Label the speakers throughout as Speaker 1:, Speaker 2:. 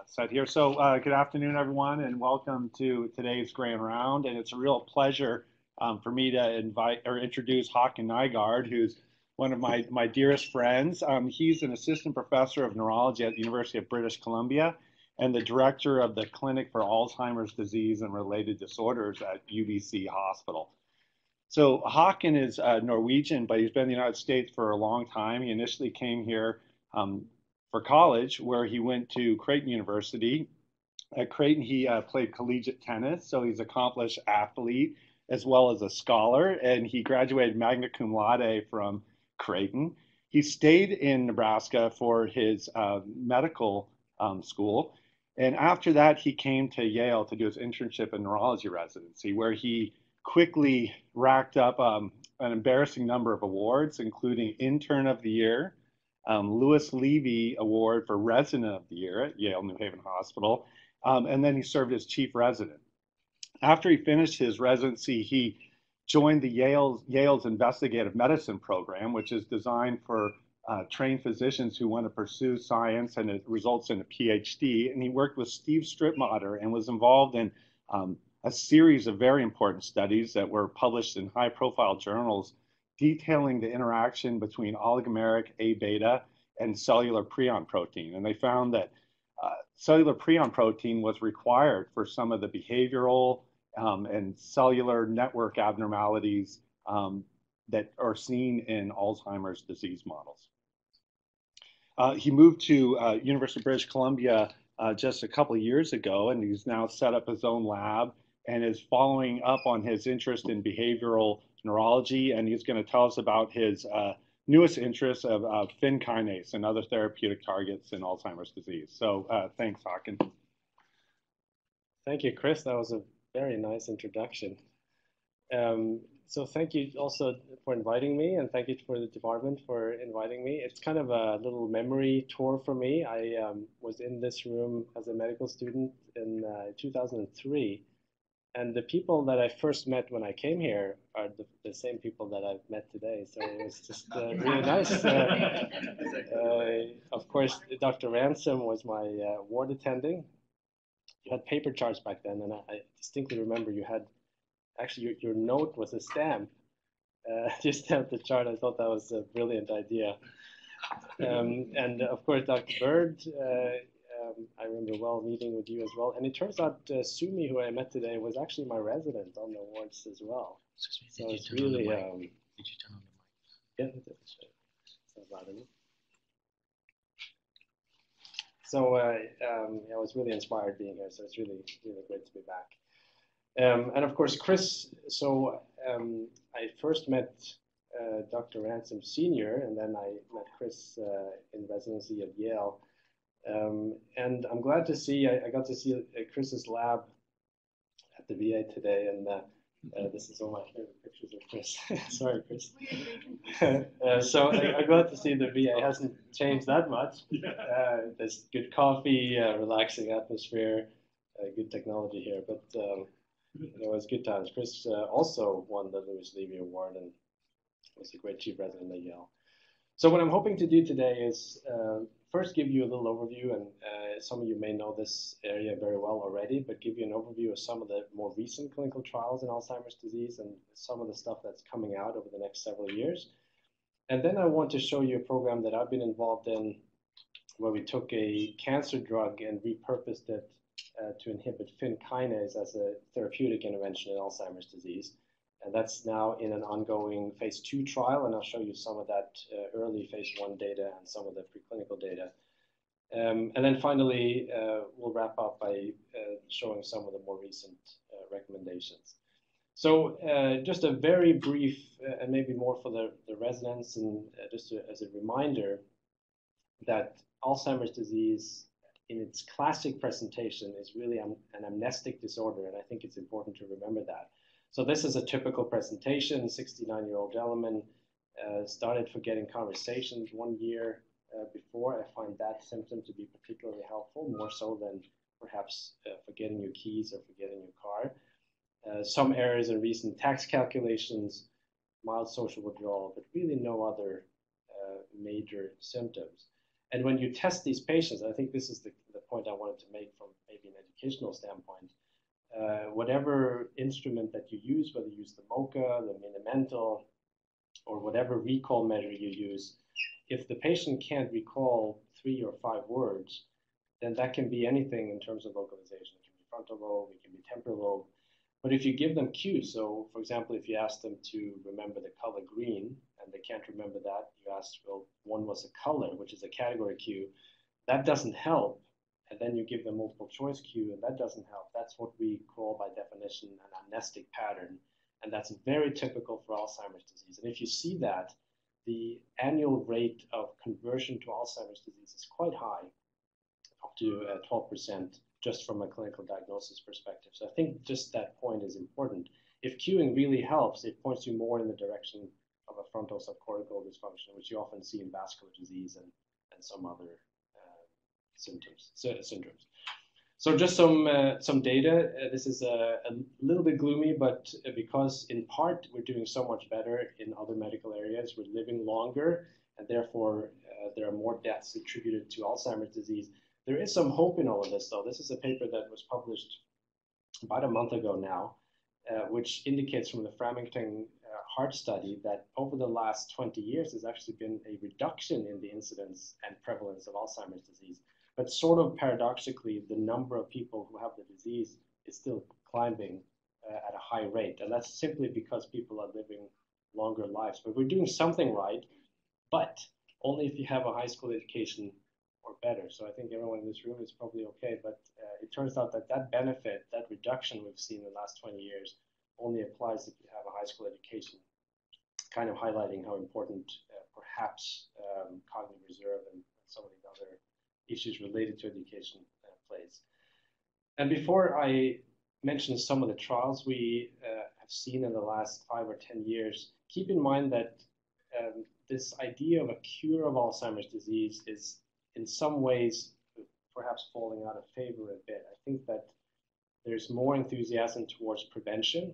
Speaker 1: Set here. So good afternoon, everyone, and welcome to today's grand round. And it's a real pleasure for me to invite or introduce Haakon Nygaard, who's one of my dearest friends. He's an assistant professor of neurology at the University of British Columbia and the director of the Clinic for Alzheimer's Disease and Related Disorders at UBC Hospital. So Haakon is Norwegian, but he's been in the United States for a long time. He initially came here for college, where he went to Creighton University. At Creighton, he played collegiate tennis, so he's an accomplished athlete as well as a scholar, and he graduated magna cum laude from Creighton. He stayed in Nebraska for his medical school, and after that, he came to Yale to do his internship and neurology residency, where he quickly racked up an embarrassing number of awards, including Intern of the Year, Lewis Levy Award for Resident of the Year at Yale New Haven Hospital, and then he served as chief resident. After he finished his residency, he joined the Yale's investigative medicine program, which is designed for trained physicians who want to pursue science, and it results in a Ph.D. And he worked with Steve Stripmatter and was involved in a series of very important studies that were published in high-profile journals detailing the interaction between oligomeric A beta and cellular prion protein. And they found that cellular prion protein was required for some of the behavioral and cellular network abnormalities that are seen in Alzheimer's disease models. He moved to University of British Columbia just a couple of years ago, and he's now set up his own lab and is following up on his interest in behavioral neurology, and he's going to tell us about his newest interest of Kinase and other therapeutic targets in Alzheimer's disease. So thanks, Haakon.
Speaker 2: Thank you, Chris. That was a very nice introduction. So thank you also for inviting me, and thank you for the department for inviting me. It's kind of a little memory tour for me. I was in this room as a medical student in 2003. And the people that I first met when I came here are the same people that I've met today. So it was just really nice. Of course, Dr. Ransom was my ward attending. You had paper charts back then, and I distinctly remember you had, actually your note was a stamp. You stamped the chart. I thought that was a brilliant idea. And of course, Dr. Bird, I remember well meeting with you as well. And it turns out Sumi, who I met today, was actually my resident on the wards as well. So it's really... Did you turn on the mic? Yeah, so I was really inspired being here. So it's really, really great to be back. And of course, Chris, so I first met Dr. Ransom Sr., and then I met Chris in residency at Yale. And I'm glad to see, I got to see Chris's lab at the VA today, and this is all my favorite pictures of Chris. Sorry, Chris. So I'm glad to see the VA hasn't changed that much. There's good coffee, relaxing atmosphere, good technology here, but it was good times. Chris also won the Lewis Levy Award and was a great chief resident at Yale. So what I'm hoping to do today is first give you a little overview, and some of you may know this area very well already, but give you an overview of some of the more recent clinical trials in Alzheimer's disease and some of the stuff that's coming out over the next several years. And then I want to show you a program that I've been involved in where we took a cancer drug and repurposed it to inhibit Kinase as a therapeutic intervention in Alzheimer's disease. And that's now in an ongoing phase 2 trial, and I'll show you some of that early phase 1 data and some of the preclinical data. And then finally, we'll wrap up by showing some of the more recent recommendations. So just a very brief, and maybe more for the residents, and just as a reminder that Alzheimer's disease in its classic presentation is really an amnestic disorder, and I think it's important to remember that. So this is a typical presentation. 69-year-old gentleman started forgetting conversations 1 year before. I find that symptom to be particularly helpful, more so than perhaps forgetting your keys or forgetting your car. Some errors in recent tax calculations, mild social withdrawal, but really no other major symptoms. And when you test these patients, I think this is the point I wanted to make from maybe an educational standpoint, whatever instrument that you use, whether you use the MoCA, the Minimental, or whatever recall measure you use, if the patient can't recall 3 or 5 words, then that can be anything in terms of localization. It can be frontal lobe, it can be temporal lobe. But if you give them cues, so for example, if you ask them to remember the color green and they can't remember that, you ask, well, one was a color, which is a category cue, that doesn't help. And then you give them multiple choice cue and that doesn't help. That's what we call by definition an amnestic pattern. And that's very typical for Alzheimer's disease. And if you see that, the annual rate of conversion to Alzheimer's disease is quite high, up to 12%, just from a clinical diagnosis perspective. So I think just that point is important. If cueing really helps, it points you more in the direction of a frontal subcortical dysfunction, which you often see in vascular disease and some other syndromes. So just some data. This is a little bit gloomy, but because in part we're doing so much better in other medical areas, we're living longer, and therefore there are more deaths attributed to Alzheimer's disease. There is some hope in all of this, though. This is a paper that was published about a month ago now, which indicates from the Framingham heart study that over the last 20 years, there's actually been a reduction in the incidence and prevalence of Alzheimer's disease. But sort of paradoxically, the number of people who have the disease is still climbing at a high rate. And that's simply because people are living longer lives. But we're doing something right, but only if you have a high school education or better. So I think everyone in this room is probably okay. But it turns out that that benefit, that reduction we've seen in the last 20 years, only applies if you have a high school education, kind of highlighting how important perhaps cognitive reserve and some of the other issues related to education plays. And before I mention some of the trials we have seen in the last 5 or 10 years, keep in mind that this idea of a cure of Alzheimer's disease is in some ways perhaps falling out of favor a bit. I think that there's more enthusiasm towards prevention.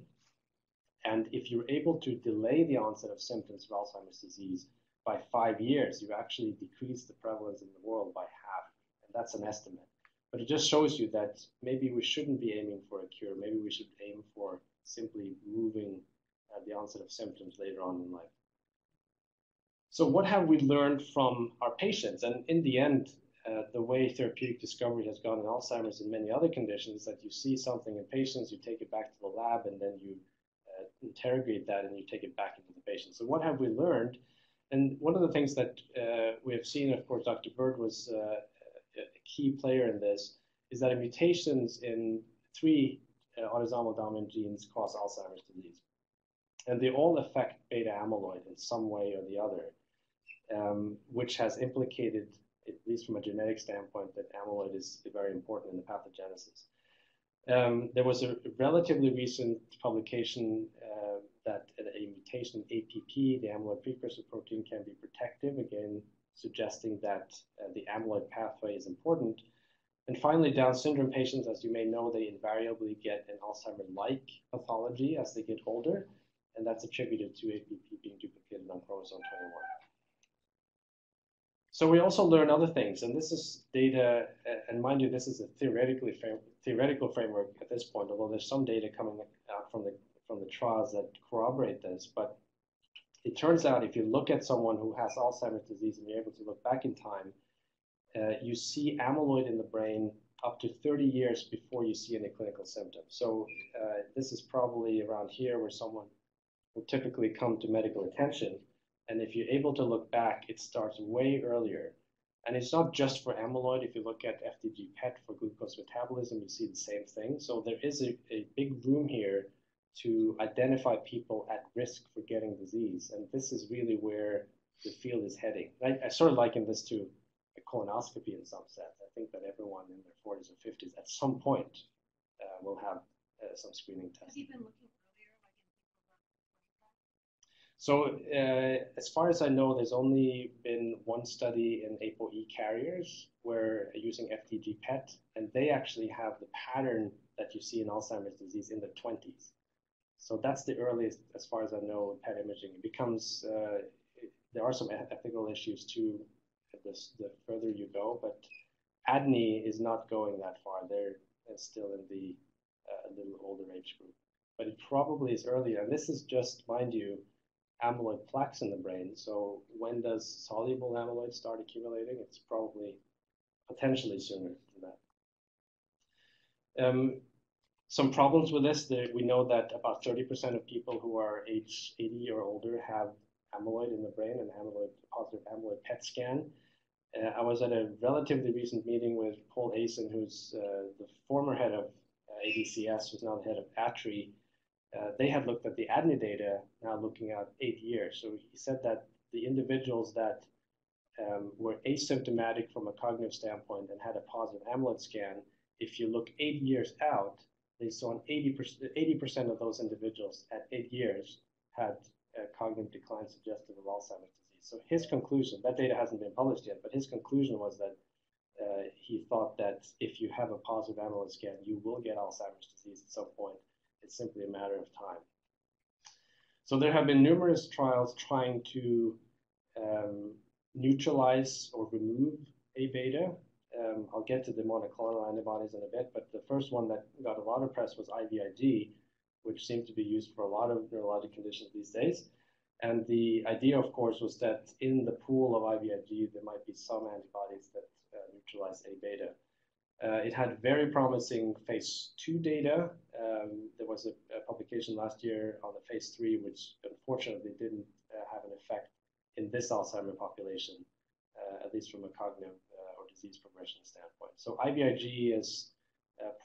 Speaker 2: And if you're able to delay the onset of symptoms of Alzheimer's disease by 5 years, you actually decrease the prevalence in the world by half. And that's an estimate. But it just shows you that maybe we shouldn't be aiming for a cure. Maybe we should aim for simply moving the onset of symptoms later on in life. So what have we learned from our patients? And in the end, the way therapeutic discovery has gone in Alzheimer's and many other conditions is that you see something in patients, you take it back to the lab, and then you interrogate that and you take it back into the patient. So what have we learned? And one of the things that we have seen, of course, Dr. Bird was a key player in this, is that mutations in 3 autosomal dominant genes cause Alzheimer's disease. And they all affect beta amyloid in some way or the other, which has implicated, at least from a genetic standpoint, that amyloid is very important in the pathogenesis. There was a relatively recent publication that a mutation in APP, the amyloid precursor protein, can be protective, again, suggesting that the amyloid pathway is important. And finally, Down syndrome patients, as you may know, they invariably get an Alzheimer-like pathology as they get older, and that's attributed to APP being duplicated on chromosome 21. So we also learn other things, and this is data, and mind you, this is a theoretical framework at this point, although there's some data coming out from the trials that corroborate this. But it turns out if you look at someone who has Alzheimer's disease and you're able to look back in time, you see amyloid in the brain up to 30 years before you see any clinical symptoms. So this is probably around here where someone will typically come to medical attention. And if you're able to look back, it starts way earlier. And it's not just for amyloid. If you look at FDG PET for glucose metabolism, you see the same thing. So there is a big room here to identify people at risk for getting disease. And this is really where the field is heading. I sort of liken this to a colonoscopy in some sense. I think that everyone in their 40s or 50s at some point will have some screening tests.
Speaker 3: Have you been looking earlier, like in people around 45?
Speaker 2: So as far as I know, there's only been one study in ApoE carriers where using FDG PET, and they actually have the pattern that you see in Alzheimer's disease in the 20s. So that's the earliest, as far as I know, PET imaging. It becomes, there are some ethical issues too the further you go, but ADNI is not going that far. They're still in the a little older age group. But it probably is earlier. And this is just, mind you, amyloid plaques in the brain. So when does soluble amyloid start accumulating? It's probably potentially sooner than that. Some problems with this, we know that about 30% of people who are age 80 or older have amyloid in the brain, and positive amyloid PET scan. I was at a relatively recent meeting with Paul Asen, who's the former head of ADCS, who's now the head of ATRI. They had looked at the ADNI data, now looking at 8 years. So he said that the individuals that were asymptomatic from a cognitive standpoint and had a positive amyloid scan, if you look 8 years out, they saw an 80% of those individuals at 8 years had cognitive decline suggestive of Alzheimer's disease. So his conclusion, that data hasn't been published yet, but his conclusion was that he thought that if you have a positive amyloid scan, you will get Alzheimer's disease at some point. It's simply a matter of time. So there have been numerous trials trying to neutralize or remove A beta. I'll get to the monoclonal antibodies in a bit, but the first one that got a lot of press was IVIG, which seemed to be used for a lot of neurologic conditions these days. And the idea, of course, was that in the pool of IVIG, there might be some antibodies that neutralize A beta. It had very promising phase 2 data. There was a publication last year on the phase 3, which unfortunately didn't have an effect in this Alzheimer population, at least from a cognitive or disease progression standpoint. So IVIG is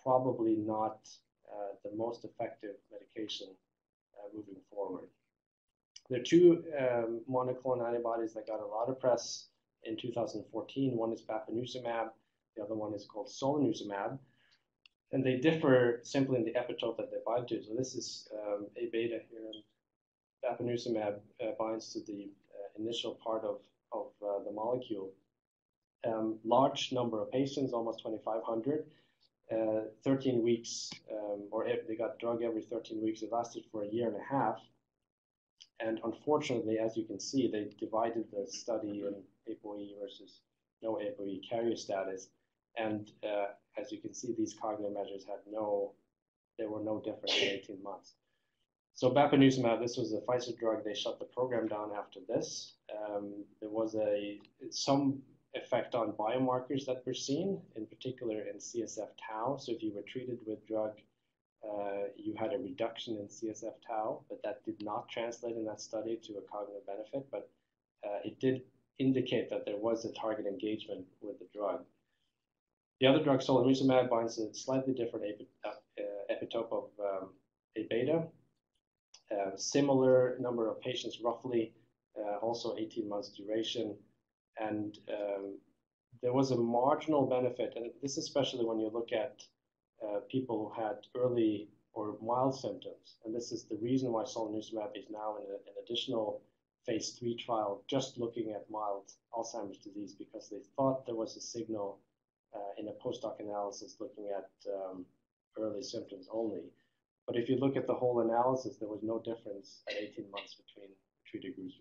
Speaker 2: probably not the most effective medication moving forward. There are two monoclonal antibodies that got a lot of press in 2014. One is bapineuzumab. The other one is called solanezumab. And they differ simply in the epitope that they bind to. So this is A beta here. Bapineuzumab binds to the initial part of the molecule. Large number of patients, almost 2,500. 13 weeks, or they got drug every 13 weeks. It lasted for a year and a half. And unfortunately, as you can see, they divided the study in ApoE versus no ApoE carrier status. And as you can see, these cognitive measures there were no difference in 18 months. So bapineuzumab, this was a Pfizer drug. They shut the program down after this. There was some effect on biomarkers that were seen, in particular in CSF tau. So if you were treated with drug, you had a reduction in CSF tau, but that did not translate in that study to a cognitive benefit. But it did indicate that there was a target engagement with the drug. The other drug, solanezumab, binds a slightly different epitope of A beta. Similar number of patients, roughly, also 18 months duration. And there was a marginal benefit, and this especially when you look at people who had early or mild symptoms. And this is the reason why solanezumab is now in an additional phase 3 trial, just looking at mild Alzheimer's disease, because they thought there was a signal in a post-hoc analysis looking at early symptoms only. But if you look at the whole analysis, there was no difference at 18 months between treated groups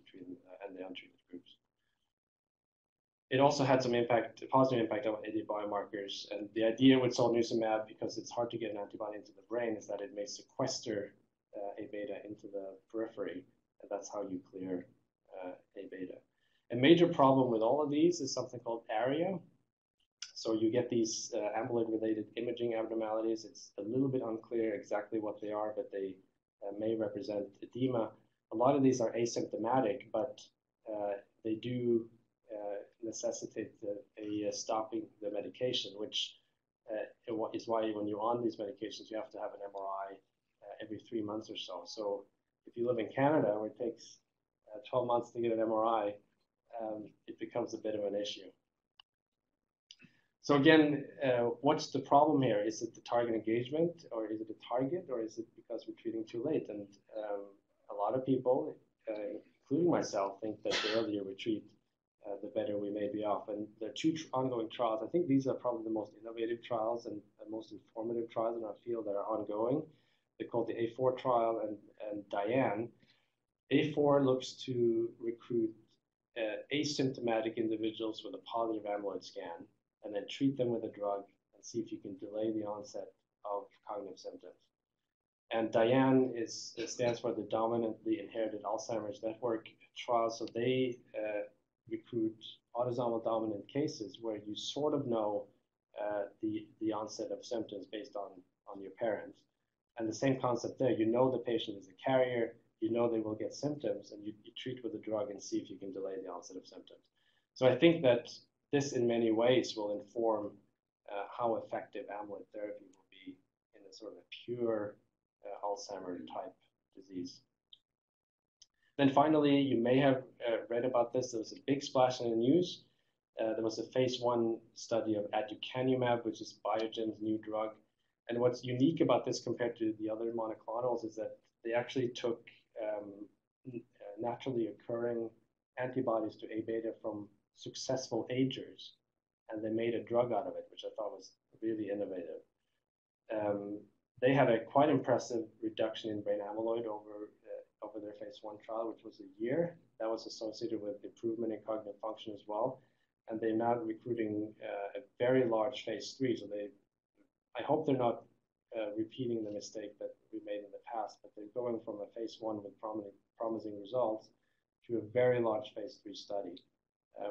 Speaker 2: and the untreated groups. It also had some impact, a positive impact on AD biomarkers. And the idea with solanezumab, because it's hard to get an antibody into the brain, is that it may sequester A beta into the periphery, and that's how you clear A beta. A major problem with all of these is something called ARIA. So you get these amyloid-related imaging abnormalities. It's a little bit unclear exactly what they are, but they may represent edema. A lot of these are asymptomatic, but they do necessitate stopping the medication, which is why when you're on these medications, you have to have an MRI every 3 months or so. So if you live in Canada, where it takes 12 months to get an MRI, it becomes a bit of an issue. So again, what's the problem here? Is it the target engagement, or is it a target, or is it because we're treating too late? And a lot of people, including myself, think that the earlier we treat, the better we may be off. And there are two ongoing trials. I think these are probably the most innovative trials and most informative trials in our field that are ongoing. They're called the A4 trial and DIAN. A4 looks to recruit asymptomatic individuals with a positive amyloid scan, and then treat them with a drug and see if you can delay the onset of cognitive symptoms. And DIAN stands for the Dominantly Inherited Alzheimer's Network trial. So they recruit autosomal dominant cases where you sort of know the onset of symptoms based on your parents. And the same concept there, you know the patient is a carrier, you know they will get symptoms, and you treat with a drug and see if you can delay the onset of symptoms. So I think that this in many ways will inform how effective amyloid therapy will be in a sort of a pure Alzheimer type disease. Then finally, you may have read about this. There was a big splash in the news. There was a phase 1 study of aducanumab, which is Biogen's new drug. And what's unique about this compared to the other monoclonals is that they actually took naturally occurring antibodies to A beta from successful agers, and they made a drug out of it, which I thought was really innovative. They had a quite impressive reduction in brain amyloid over their phase 1 trial, which was a year. That was associated with improvement in cognitive function as well. And they're now recruiting a very large phase 3. So I hope they're not repeating the mistake that we made in the past, but they're going from a phase 1 with promising results to a very large phase 3 study,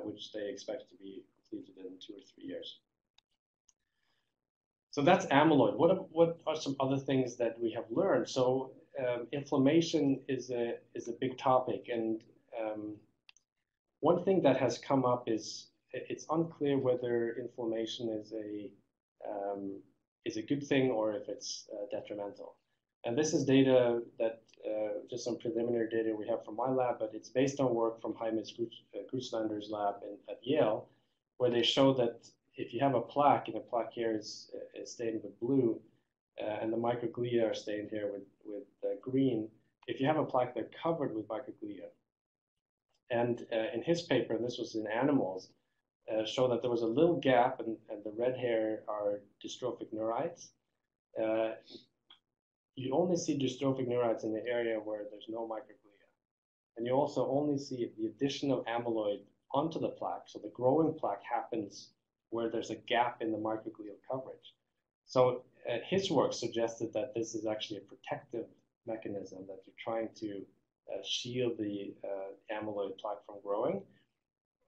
Speaker 2: which they expect to be completed in 2 or 3 years. So that's amyloid. What are some other things that we have learned? So inflammation is a big topic, and one thing that has come up is it's unclear whether inflammation is a good thing or if it's detrimental. And this is data that just some preliminary data we have from my lab, but it's based on work from Jaime Grusslander's lab at Yale, where they show that if you have a plaque, and the plaque here is stained with blue, and the microglia are stained here with green, if you have a plaque, they're covered with microglia. And in his paper, and this was in animals, show that there was a little gap, and the red hair are dystrophic neurites. You only see dystrophic neurites in the area where there's no microglia. And you also only see the addition of amyloid onto the plaque. So the growing plaque happens where there's a gap in the microglial coverage. So his work suggested that this is actually a protective mechanism, that you're trying to shield the amyloid plaque from growing.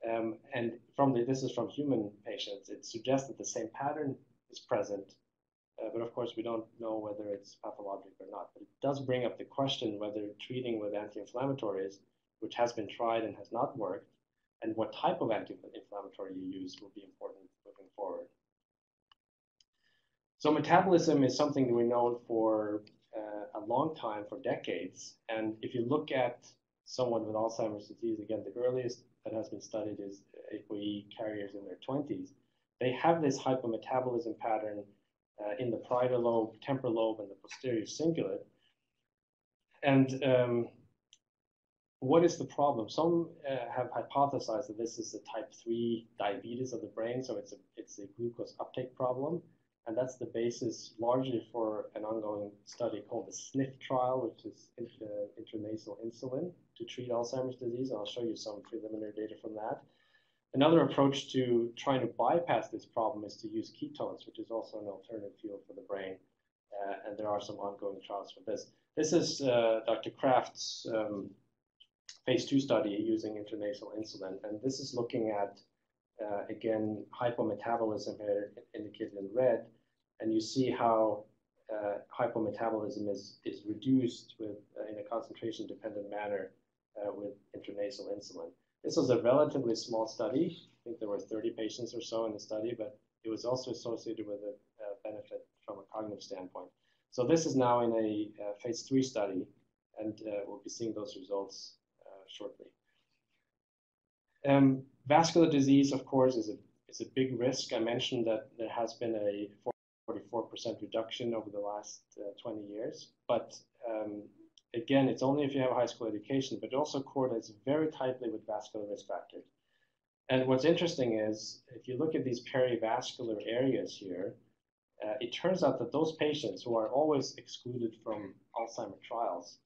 Speaker 2: And this is from human patients, it suggests that the same pattern is present, but of course we don't know whether it's pathologic or not. But it does bring up the question whether treating with anti-inflammatories, which has been tried and has not worked, and what type of anti-inflammatory you use will be important moving forward. So metabolism is something that we know for a long time, for decades. And if you look at someone with Alzheimer's disease, again, the earliest that has been studied is ApoE carriers in their 20s. They have this hypometabolism pattern in the parietal lobe, temporal lobe, and the posterior cingulate. And what is the problem? Some have hypothesized that this is a type 3 diabetes of the brain, so it's a glucose uptake problem. And that's the basis largely for an ongoing study called the SNF trial, which is intranasal insulin to treat Alzheimer's disease. And I'll show you some preliminary data from that. Another approach to trying to bypass this problem is to use ketones, which is also an alternative fuel for the brain. And there are some ongoing trials for this. This is Dr. Kraft's phase 2 study using intranasal insulin. And this is looking at, again, hypometabolism here indicated in red. And you see how hypometabolism is reduced in a concentration-dependent manner with intranasal insulin. This was a relatively small study. I think there were 30 patients or so in the study, but it was also associated with a benefit from a cognitive standpoint. So this is now in a phase 3 study, and we'll be seeing those results shortly. Vascular disease, of course, is a big risk. I mentioned that there has been a 44% reduction over the last 20 years. But again, it's only if you have a high school education, but it also correlates very tightly with vascular risk factors. And what's interesting is, if you look at these perivascular areas here, it turns out that those patients who are always excluded from Alzheimer trials,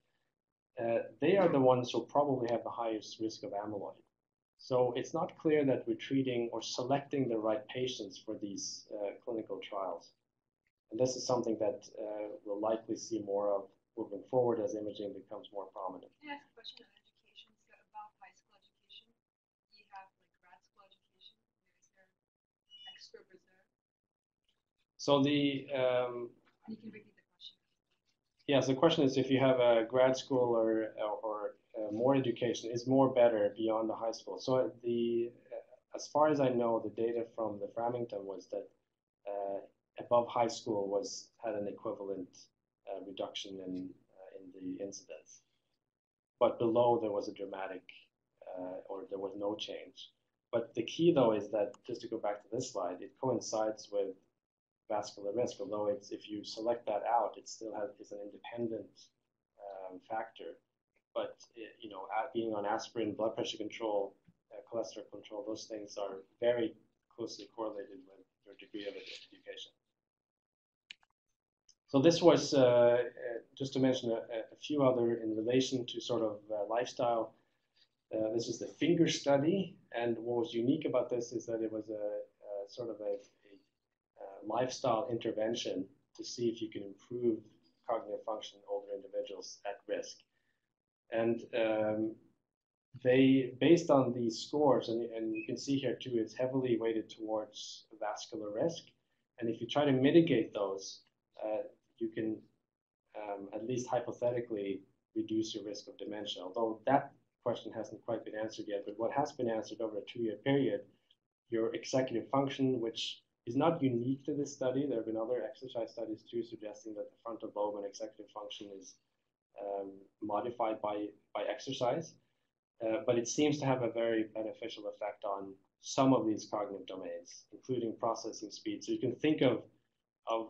Speaker 2: they are the ones who probably have the highest risk of amyloid. So it's not clear that we're treating or selecting the right patients for these clinical trials. And this is something that we'll likely see more of moving forward as imaging becomes more prominent.
Speaker 3: Can I ask a question on education? So about high school education, do you have like grad school education? Is there extra reserve?
Speaker 2: So the
Speaker 3: You can repeat the question.
Speaker 2: yes, the question is if you have a grad school or more education, is more better beyond the high school. So as far as I know, the data from the Framingham was that above high school had an equivalent reduction in the incidence, but below there was a dramatic or there was no change. But the key though is that, just to go back to this slide, it coincides with vascular risk, although if you select that out, it still is an independent factor. But being on aspirin, blood pressure control, cholesterol control, those things are very closely correlated with your degree of education. So this was just to mention a few other in relation to sort of lifestyle. This is the finger study, and what was unique about this is that it was a sort of a lifestyle intervention to see if you can improve cognitive function in older individuals at risk. And they, based on these scores, and you can see here too, it's heavily weighted towards vascular risk. And if you try to mitigate those, you can at least hypothetically reduce your risk of dementia. Although that question hasn't quite been answered yet, but what has been answered over a 2-year period, your executive function, which is not unique to this study. There have been other exercise studies too suggesting that the frontal lobe and executive function is modified by exercise. But it seems to have a very beneficial effect on some of these cognitive domains, including processing speed. So you can think of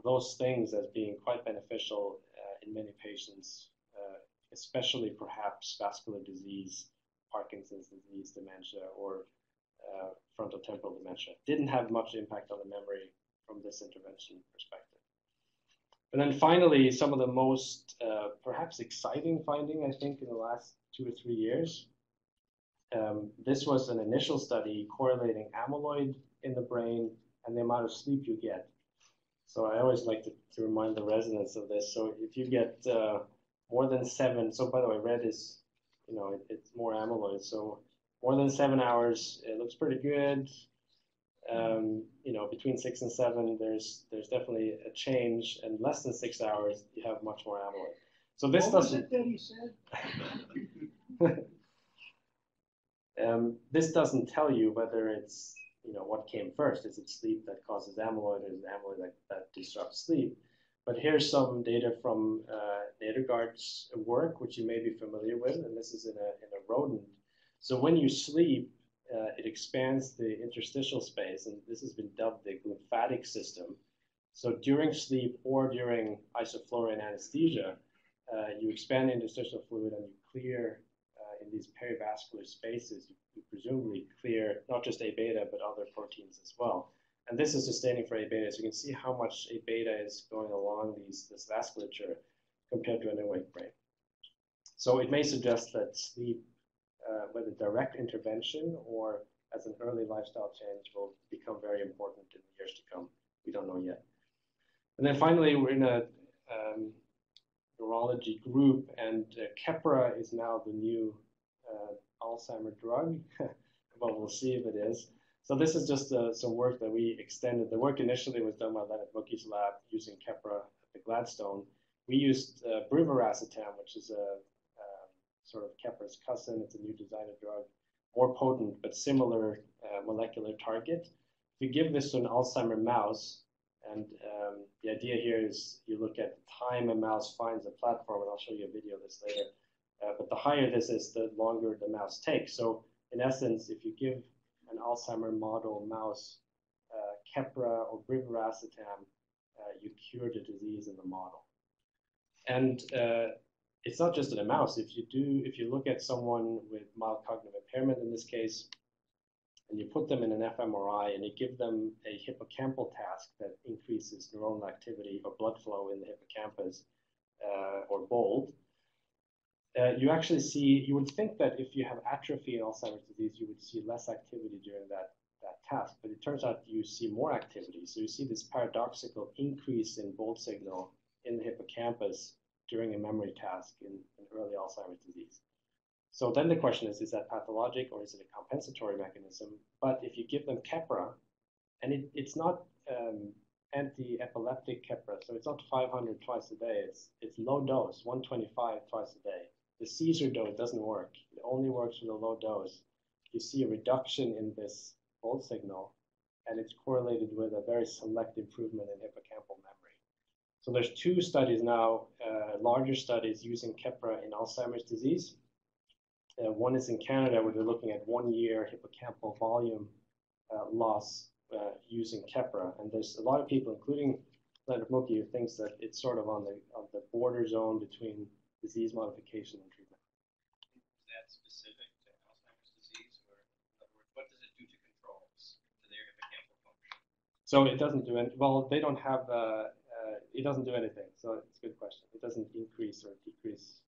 Speaker 2: those things as being quite beneficial in many patients, especially perhaps vascular disease, Parkinson's disease, dementia, or frontotemporal dementia. Didn't have much impact on the memory from this intervention perspective. And then finally, some of the most perhaps exciting finding, I think, in the last 2 or 3 years. This was an initial study correlating amyloid in the brain and the amount of sleep you get. So I always like to remind the residents of this. So if you get more than 7, so by the way, red is, it's more amyloid. So more than 7 hours, it looks pretty good. Between 6 and 7, there's definitely a change, and less than 6 hours, you have much more amyloid. So this doesn't.
Speaker 4: That he said?
Speaker 2: This doesn't tell you whether it's what came first. Is it sleep that causes amyloid, or is it amyloid that disrupts sleep? But here's some data from Nygaard's work, which you may be familiar with, and this is in a rodent. So when you sleep, it expands the interstitial space, and this has been dubbed the lymphatic system. So during sleep or during isoflurane anesthesia, you expand the interstitial fluid and you clear in these perivascular spaces, you presumably clear not just A beta, but other proteins as well. And this is sustaining for A beta. So you can see how much A beta is going along this vasculature compared to an awake brain. So it may suggest that sleep, whether direct intervention or as an early lifestyle change, will become very important in the years to come. We don't know yet. And then finally, we're in a neurology group, and Keppra is now the new Alzheimer drug. But we'll see if it is. So this is just some work that we extended. The work initially was done by Leonard Bookie's lab using Keppra at the Gladstone. We used brivaracetam, which is a sort of Kepra's cousin. It's a new designer drug, more potent, but similar molecular target. If you give this to an Alzheimer mouse, and the idea here is you look at the time a mouse finds a platform, and I'll show you a video of this later. But the higher this is, the longer the mouse takes. So in essence, if you give an Alzheimer model mouse Keppra or brivaracetam, you cure the disease in the model. And it's not just in a mouse. If you look at someone with mild cognitive impairment in this case, and you put them in an fMRI and you give them a hippocampal task that increases neuronal activity or blood flow in the hippocampus or BOLD, you actually see, you would think that if you have atrophy in Alzheimer's disease, you would see less activity during that task, but it turns out you see more activity. So you see this paradoxical increase in bold signal in the hippocampus during a memory task in early Alzheimer's disease. So then the question is that pathologic or is it a compensatory mechanism? But if you give them Keppra, and it's not anti-epileptic Keppra, so it's not 500 twice a day, it's low dose, 125 twice a day. The seizure dose doesn't work. It only works with a low dose. You see a reduction in this bold signal, and it's correlated with a very select improvement in hippocampal memory. So there's two studies now, larger studies using Keppra in Alzheimer's disease. One is in Canada, where they're looking at 1 year hippocampal volume loss using Keppra. And there's a lot of people, including Leonard Mookie, who thinks that it's sort of on the border zone between disease modification and treatment.
Speaker 4: Is that specific to Alzheimer's disease, or in other words, what does it do to controls, to their hippocampal function?
Speaker 2: So it doesn't do any, well, they don't have, it doesn't do anything. So it's a good question. It doesn't increase or decrease.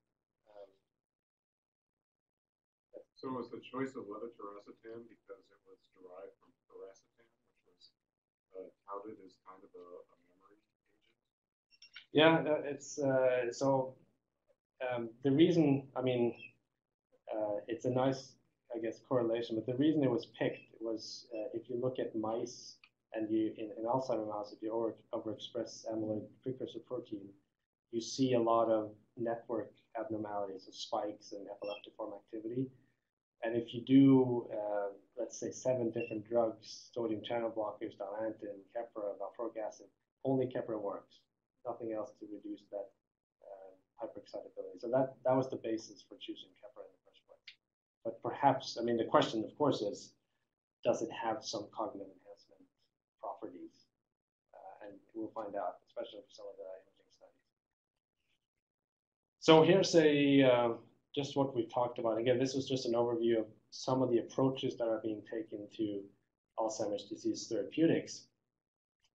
Speaker 5: So was the choice of levetiracetam because it was derived from piracetam, which was touted as kind of a memory agent?
Speaker 2: Yeah, it's so the reason, I mean, it's a nice, I guess, correlation, but the reason it was picked was if you look at mice and you, in Alzheimer's mouse, if you overexpress amyloid precursor protein, you see a lot of network abnormalities of spikes and epileptiform activity. And if you do, let's say, 7 different drugs, sodium channel blockers, dilantin, Keppra, valproic acid, only Keppra works. Nothing else to reduce that hyperexcitability. So that was the basis for choosing Keppra in the first place. But perhaps, I mean, the question, of course, is, does it have some cognitive enhancement properties? And we'll find out, especially for some of the imaging studies. So here's a just what we've talked about. Again, this was just an overview of some of the approaches that are being taken to Alzheimer's disease therapeutics.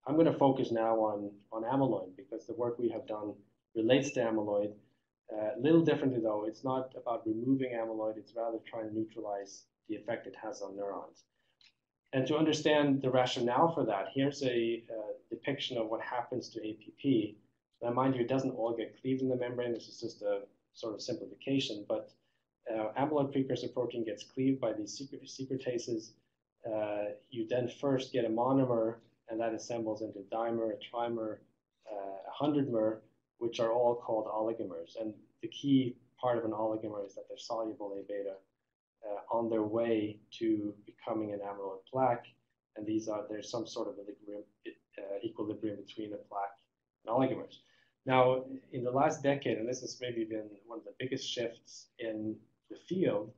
Speaker 2: I'm going to focus now on amyloid because the work we have done relates to amyloid. A little differently though, it's not about removing amyloid, it's rather trying to neutralize the effect it has on neurons. And to understand the rationale for that, here's a depiction of what happens to APP. Now mind you, it doesn't all get cleaved in the membrane, this is just a sort of simplification, but amyloid precursor protein gets cleaved by these secretases. You then first get a monomer, and that assembles into a dimer, a trimer, a 100-mer, which are all called oligomers. And the key part of an oligomer is that they're soluble A beta on their way to becoming an amyloid plaque. And there's some sort of equilibrium between a plaque and oligomers. Now, in the last decade, and this has maybe been one of the biggest shifts in the field,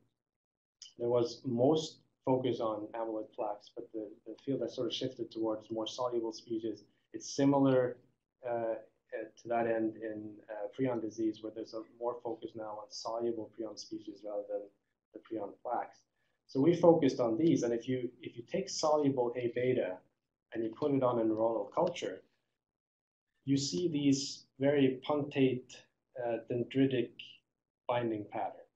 Speaker 2: there was most focus on amyloid plaques, but the field has sort of shifted towards more soluble species. It's similar to that end in prion disease, where there's a more focus now on soluble prion species rather than the prion plaques. So we focused on these, and if you take soluble A beta and you put it on a neuronal culture, you see these very punctate dendritic binding pattern,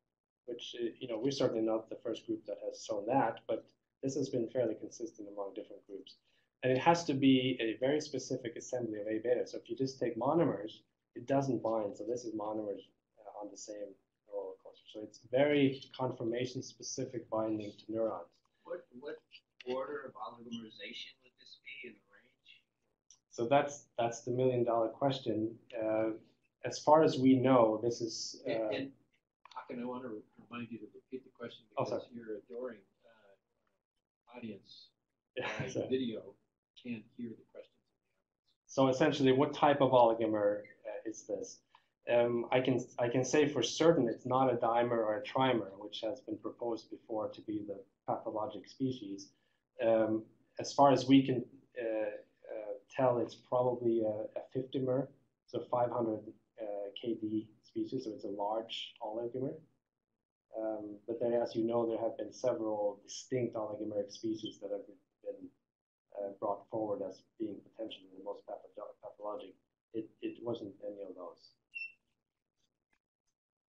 Speaker 2: which, we're certainly not the first group that has shown that, but this has been fairly consistent among different groups. And it has to be a very specific assembly of A beta. So if you just take monomers, it doesn't bind. So this is monomers on the same neuronal culture. So it's very conformation-specific binding to neurons.
Speaker 4: What order of oligomerization would this be in the range?
Speaker 2: So that's the million-dollar question. As far as we know, this is.
Speaker 6: And Haakon, I want to remind you to repeat the question because your adoring audience video can't hear the questions.
Speaker 2: So essentially, what type of oligomer is this? I can say for certain it's not a dimer or a trimer, which has been proposed before to be the pathologic species. As far as we can tell, it's probably a 50-mer, so 500 kD species, so it's a large oligomer. But then, as you know, there have been several distinct oligomeric species that have been brought forward as being potentially the most pathologic. It wasn't any of those.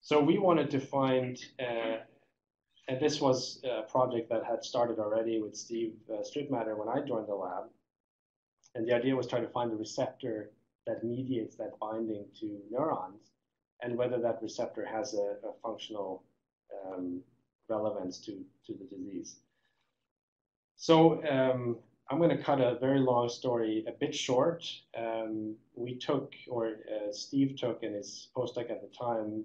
Speaker 2: So we wanted to find, and this was a project that had started already with Steve Strittmatter when I joined the lab. And the idea was trying to find a receptor that mediates that binding to neurons and whether that receptor has a functional relevance to the disease. So I'm going to cut a very long story a bit short. We took, or Steve took in his postdoc at the time,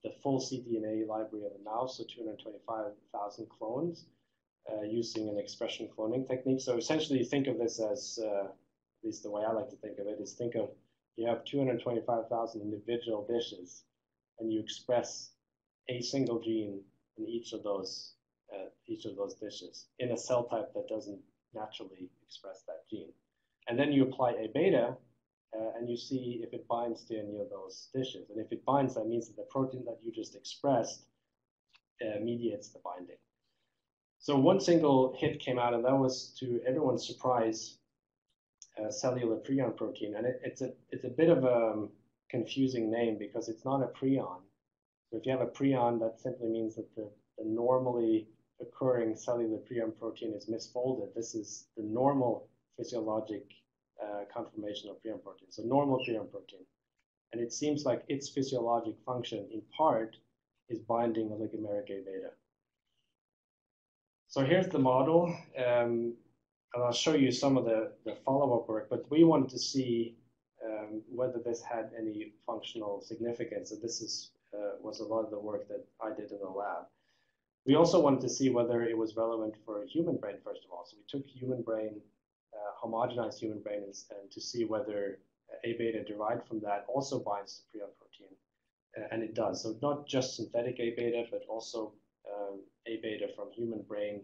Speaker 2: the full cDNA library of a mouse, so 225,000 clones, using an expression cloning technique. So essentially think of this as, at least the way I like to think of it, is think of you have 225,000 individual dishes and you express a single gene in each of those dishes in a cell type that doesn't naturally express that gene. And then you apply A beta and you see if it binds to any of those dishes. And if it binds, that means that the protein that you just expressed mediates the binding. So one single hit came out, and that was, to everyone's surprise, cellular prion protein. And it's a bit of a confusing name because it's not a prion. So if you have a prion, that simply means that the normally occurring cellular prion protein is misfolded. This is the normal physiologic conformation of prion protein, so normal prion protein. And it seems like its physiologic function, in part, is binding oligomeric A beta. So here's the model, and I'll show you some of the follow-up work, but we wanted to see whether this had any functional significance, and this was a lot of the work that I did in the lab. We also wanted to see whether it was relevant for a human brain, first of all. So we took human brain, homogenized human brain, and to see whether A beta derived from that also binds to prion protein, and it does. So not just synthetic A beta, but also A beta from human brain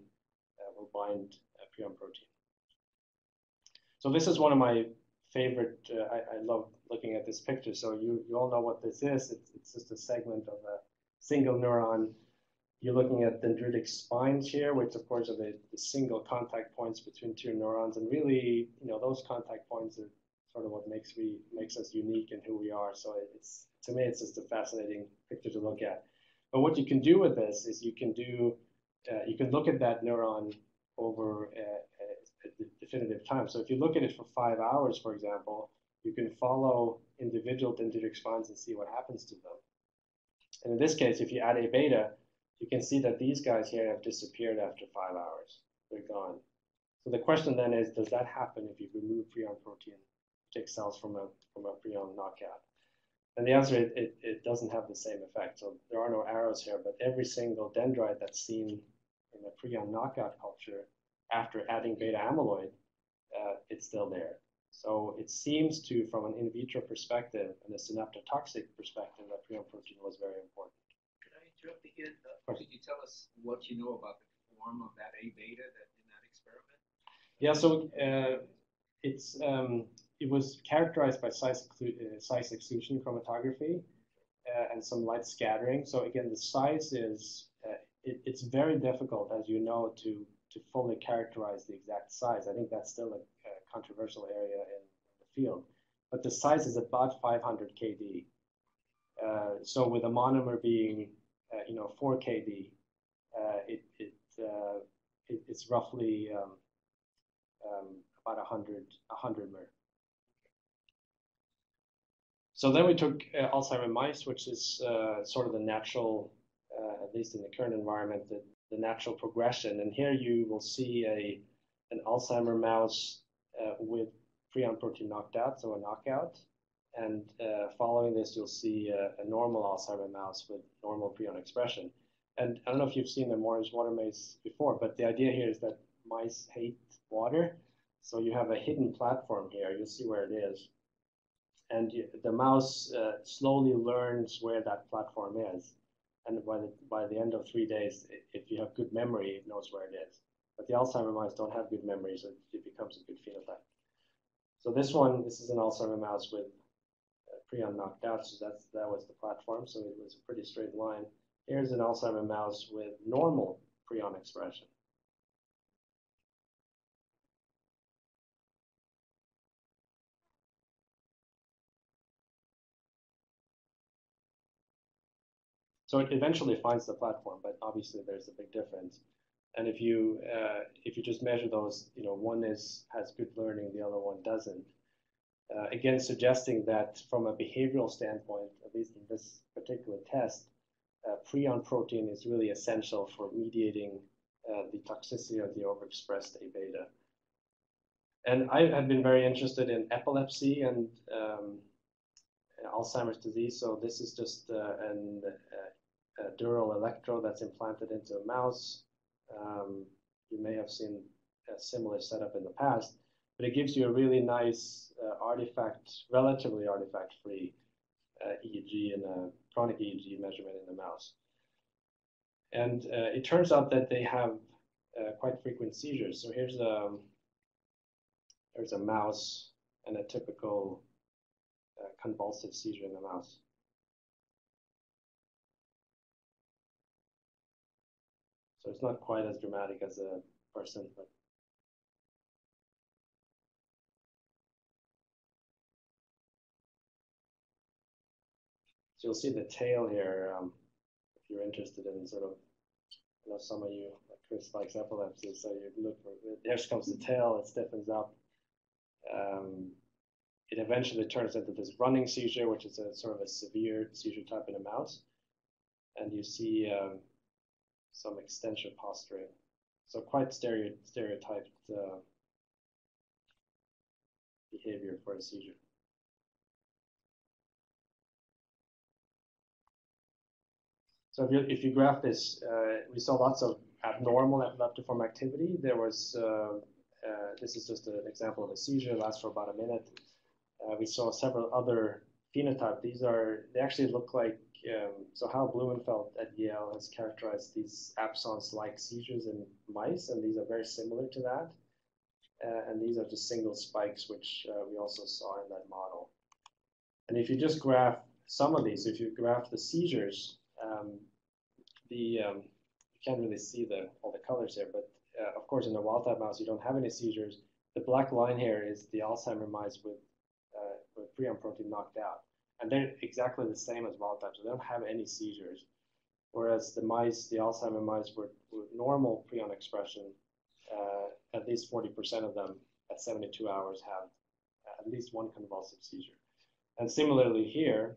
Speaker 2: will bind prion protein. So this is one of my favorite, I love looking at this picture. So you all know what this is. It's just a segment of a single neuron. You're looking at dendritic spines here, which of course are the single contact points between two neurons. And really, those contact points are sort of what makes us unique in who we are. So to me, it's just a fascinating picture to look at. But what you can do with this is you can look at that neuron over a definitive time. So if you look at it for 5 hours, for example, you can follow individual dendritic spines and see what happens to them. And in this case, if you add A beta, you can see that these guys here have disappeared after 5 hours. They're gone. So the question then is, does that happen if you remove prion protein, take cells from a prion knockout? And the answer is it doesn't have the same effect. So there are no arrows here, but every single dendrite that's seen in a prion knockout culture after adding beta amyloid, it's still there. So it seems to, from an in vitro perspective and a synaptotoxic perspective, that prion protein was very important.
Speaker 6: Can I interrupt again? Could you tell us what you know about the form of that A beta in that experiment?
Speaker 2: Yeah, so it was characterized by size exclusion chromatography and some light scattering. So again, the size is, it's very difficult, as you know, to fully characterize the exact size. I think that's still a controversial area in the field. But the size is about 500 kD. So with a monomer being 4 kD, it's roughly about 100 mer. So then we took Alzheimer mice, which is sort of the natural, at least in the current environment, the natural progression. And here you will see an Alzheimer mouse with prion protein knocked out, so a knockout. And following this, you'll see a normal Alzheimer mouse with normal prion expression. And I don't know if you've seen the orange water maze before, but the idea here is that mice hate water. So you have a hidden platform here. You'll see where it is. And the mouse slowly learns where that platform is. And by the end of 3 days, if you have good memory, it knows where it is. But the Alzheimer mice don't have good memory, so it becomes a good phenotype. So this is an Alzheimer mouse with prion knocked out, so that was the platform, so it was a pretty straight line. Here's an Alzheimer mouse with normal prion expression. So it eventually finds the platform, but obviously there's a big difference. And if you just measure those, one has good learning, the other one doesn't. Again, suggesting that from a behavioral standpoint, at least in this particular test, prion protein is really essential for mediating the toxicity of the overexpressed A beta. And I have been very interested in epilepsy and Alzheimer's disease. So this is just a dural electrode that's implanted into a mouse. You may have seen a similar setup in the past, but it gives you a really nice relatively artifact-free EEG and a chronic EEG measurement in the mouse. And it turns out that they have quite frequent seizures. So here's a mouse and a typical convulsive seizure in the mouse. So it's not quite as dramatic as a person, but so you'll see the tail here. If you're interested in sort of, I know some of you, like Chris, likes epilepsy, so you look for, there comes the tail, it stiffens up. It eventually turns into this running seizure, which is a sort of a severe seizure type in a mouse. And you see some extension posturing. So quite stereotyped behavior for a seizure. So if you graph this, we saw lots of abnormal epileptiform activity. There was, this is just an example of a seizure, lasts for about a minute. We saw several other phenotypes. They actually look like, so Hal Blumenfeld at Yale has characterized these absence-like seizures in mice, and these are very similar to that. And these are just single spikes, which we also saw in that model. And if you just graph some of these, if you graph the seizures, you can't really see all the colors here, but of course in the wild-type mouse you don't have any seizures. The black line here is the Alzheimer mice with prion protein knocked out, and they're exactly the same as wild-type, so they don't have any seizures. Whereas the Alzheimer mice with normal prion expression, at least 40% of them at 72 hours have at least one convulsive seizure. And similarly here,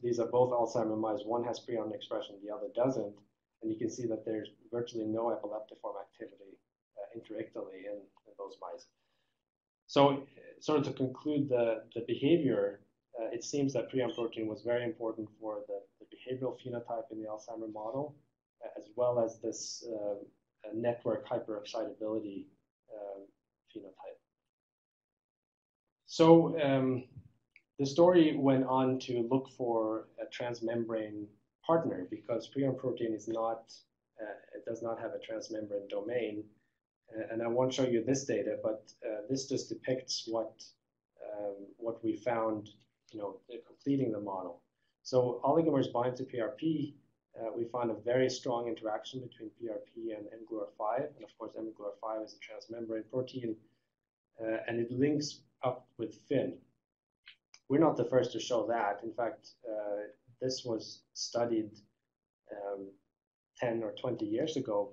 Speaker 2: these are both Alzheimer mice. One has prion expression, the other doesn't. And you can see that there's virtually no epileptiform activity intraictally in those mice. So sort of to conclude the behavior, it seems that prion protein was very important for the behavioral phenotype in the Alzheimer model, as well as this network hyperexcitability phenotype. So the story went on to look for a transmembrane partner because prion protein is not, it does not have a transmembrane domain. And I won't show you this data, but this just depicts what we found, completing the model. So oligomers bind to PRP. We found a very strong interaction between PRP and mGluR5. And of course, mGluR5 is a transmembrane protein, and it links up with FIN. We're not the first to show that. In fact, this was studied 10 or 20 years ago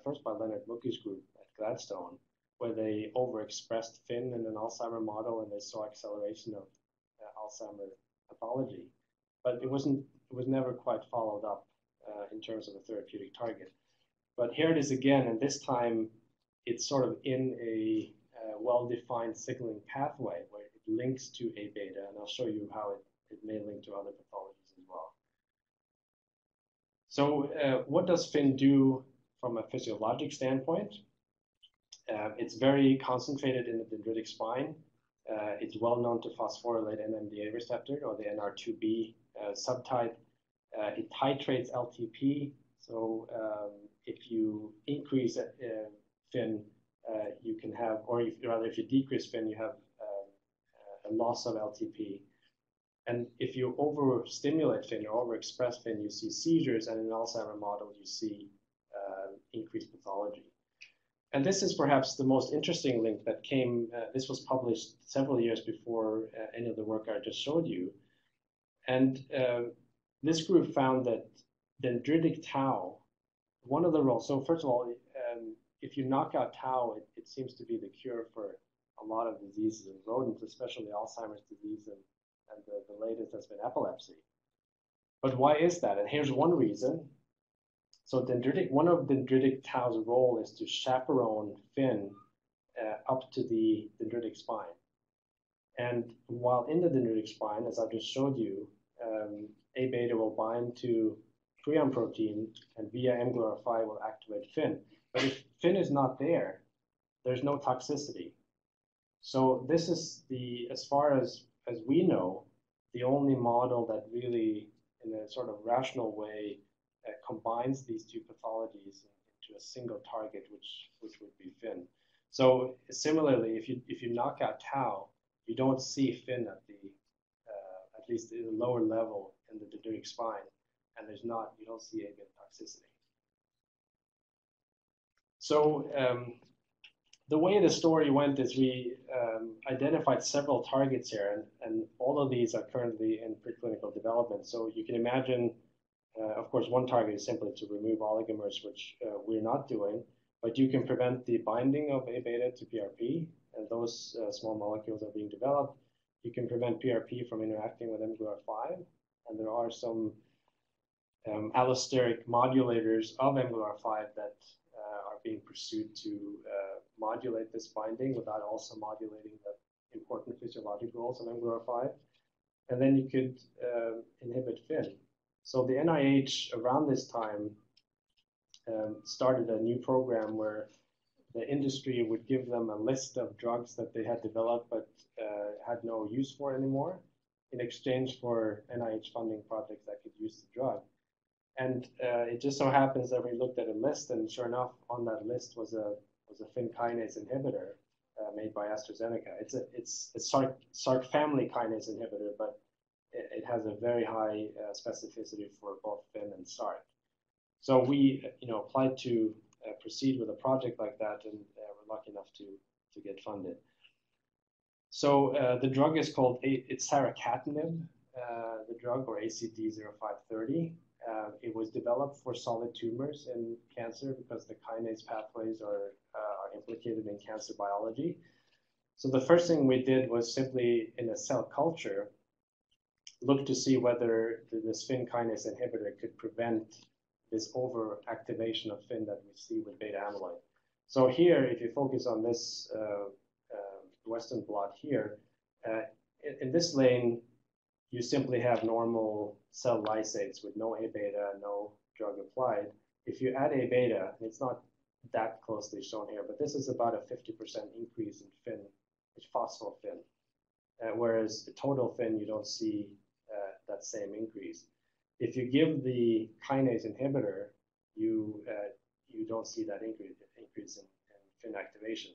Speaker 2: first by Leonard Mucke's group at Gladstone, where they overexpressed FIN in an Alzheimer model, and they saw acceleration of Alzheimer pathology. But it was never quite followed up in terms of a therapeutic target. But here it is again, and this time it's sort of in a well-defined signaling pathway where it links to A beta, and I'll show you how it may link to other pathologies as well. So what does FIN do from a physiologic standpoint? It's very concentrated in the dendritic spine. It's well known to phosphorylate NMDA receptor, or the NR2B subtype. It titrates LTP. So if you increase FIN, you can have, or if you decrease FIN, you have a loss of LTP. And if you overstimulate FIN or overexpress FIN, you see seizures, and in an Alzheimer model, you see increased pathology. And this is perhaps the most interesting link that came, this was published several years before any of the work I just showed you. And this group found that dendritic tau, one of the roles, so first of all, if you knock out tau, it seems to be the cure for a lot of diseases in rodents, especially Alzheimer's disease, and the latest has been epilepsy. But why is that? And here's one reason. So one of dendritic tau's role is to chaperone fin up to the dendritic spine. And while in the dendritic spine, as I just showed you, A beta will bind to prion protein and via mGluR5 will activate fin. But if fin is not there, there's no toxicity. So this is as far as we know, the only model that really, in a sort of rational way, combines these two pathologies into a single target, which would be fin. So similarly, if you knock out tau, you don't see fin at least in the lower level in the dendritic spine, and you don't see A-beta toxicity. So the way the story went is we identified several targets here, and all of these are currently in preclinical development. So you can imagine, of course, one target is simply to remove oligomers, which we're not doing, but you can prevent the binding of A-beta to PRP, and those small molecules are being developed. You can prevent PRP from interacting with mGluR5, and there are some allosteric modulators of mGluR5 that are being pursued to modulate this binding without also modulating the important physiologic roles of mGluR5. And then you could inhibit fin. So the NIH around this time started a new program where the industry would give them a list of drugs that they had developed but had no use for anymore in exchange for NIH funding projects that could use the drug. And it just so happens that we looked at a list, and sure enough, on that list was a fin kinase inhibitor made by AstraZeneca. It's a Src family kinase inhibitor, but it has a very high specificity for both fin and Src. So we applied to proceed with a project like that, and we're lucky enough to get funded. So the drug is called, it's saracatinib, the drug, or ACD-0530. It was developed for solid tumors in cancer because the kinase pathways are implicated in cancer biology. So the first thing we did was simply, in a cell culture, look to see whether this fin kinase inhibitor could prevent this overactivation of fin that we see with beta amyloid. So here, if you focus on this Western blot here, in this lane, you simply have normal cell lysates with no A-beta, no drug applied. If you add A-beta, it's not that closely shown here, but this is about a 50% increase in fin, phosphofin, whereas the total fin, you don't see that same increase. If you give the kinase inhibitor, you don't see that increase in fin activation.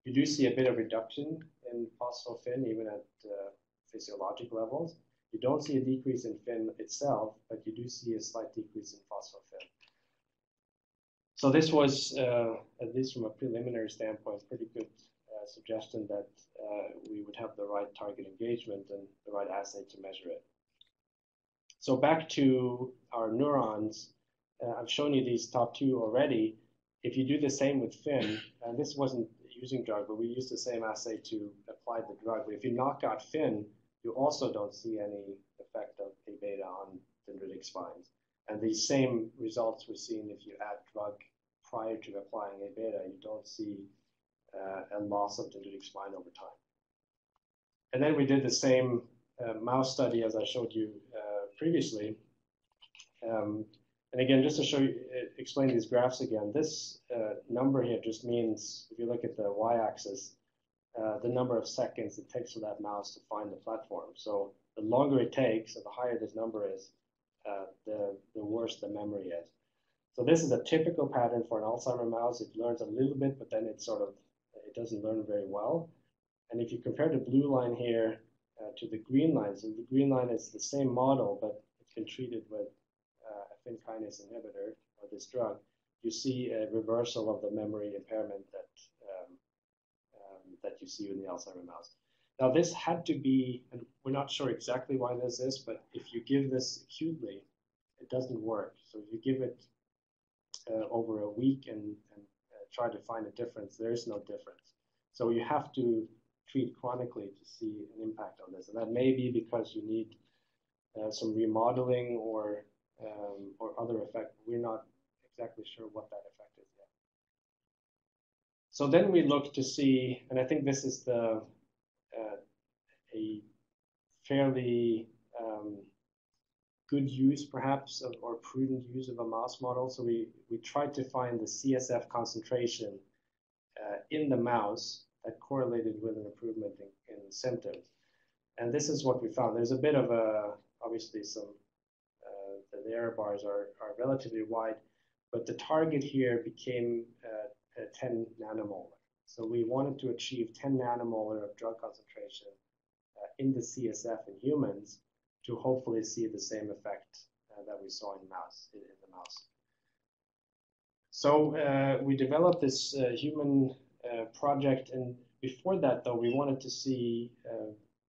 Speaker 2: You do see a bit of reduction in phosphofin, even at physiologic levels. You don't see a decrease in fin itself, but you do see a slight decrease in phosphofin. So this was, at least from a preliminary standpoint, pretty good suggestion that we would have the right target engagement and the right assay to measure it. So back to our neurons, I've shown you these top two already. If you do the same with fin, and this wasn't using drug, but we used the same assay to apply the drug. But if you knock out fin, you also don't see any effect of A-beta on dendritic spines. And these same results were seen if you add drug prior to applying A-beta. You don't see a loss of dendritic spine over time. And then we did the same mouse study as I showed you previously. And again, just to show you, explain these graphs again, this number here just means, if you look at the y-axis, the number of seconds it takes for that mouse to find the platform. So the longer it takes, or the higher this number is, the worse the memory is. So this is a typical pattern for an Alzheimer mouse. It learns a little bit, but then it doesn't learn very well. And if you compare the blue line here to the green line, so the green line is the same model, but it's been treated with a fin kinase inhibitor, or this drug, you see a reversal of the memory impairment that you see in the Alzheimer mouse. Now this had to be, and we're not sure exactly why this is, but if you give this acutely, it doesn't work. So if you give it over a week and try to find a difference, there is no difference. So you have to treat chronically to see an impact on this. And that may be because you need some remodeling or other effect. We're not exactly sure what that effect is yet. So then we look to see, and I think this is a fairly good use, perhaps, or prudent use of a mouse model. So we tried to find the CSF concentration in the mouse that correlated with an improvement in symptoms. And this is what we found. There's a bit of obviously the error bars are relatively wide, but the target here became 10 nanomolar. So we wanted to achieve 10 nanomolar of drug concentration in the CSF in humans to hopefully see the same effect that we saw in the mouse. So we developed this human project, and before that, though, we wanted to see,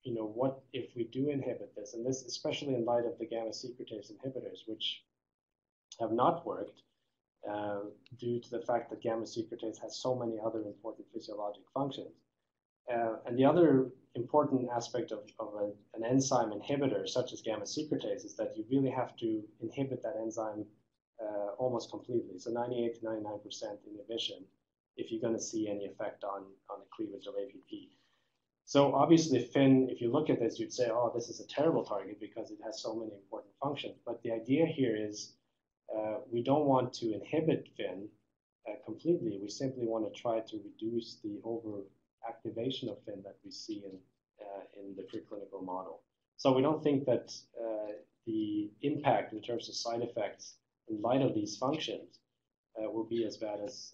Speaker 2: what if we do inhibit this, and this especially in light of the gamma secretase inhibitors, which have not worked due to the fact that gamma secretase has so many other important physiologic functions. And the other important aspect of an enzyme inhibitor, such as gamma secretase, is that you really have to inhibit that enzyme almost completely. So 98 to 99% inhibition if you're going to see any effect on the cleavage of APP. So obviously, Finn, if you look at this, you'd say, oh, this is a terrible target because it has so many important functions. But the idea here is we don't want to inhibit Finn completely. We simply want to try to reduce the overactivation of Finn that we see in the preclinical model. So we don't think that the impact in terms of side effects in light of these functions will be as bad as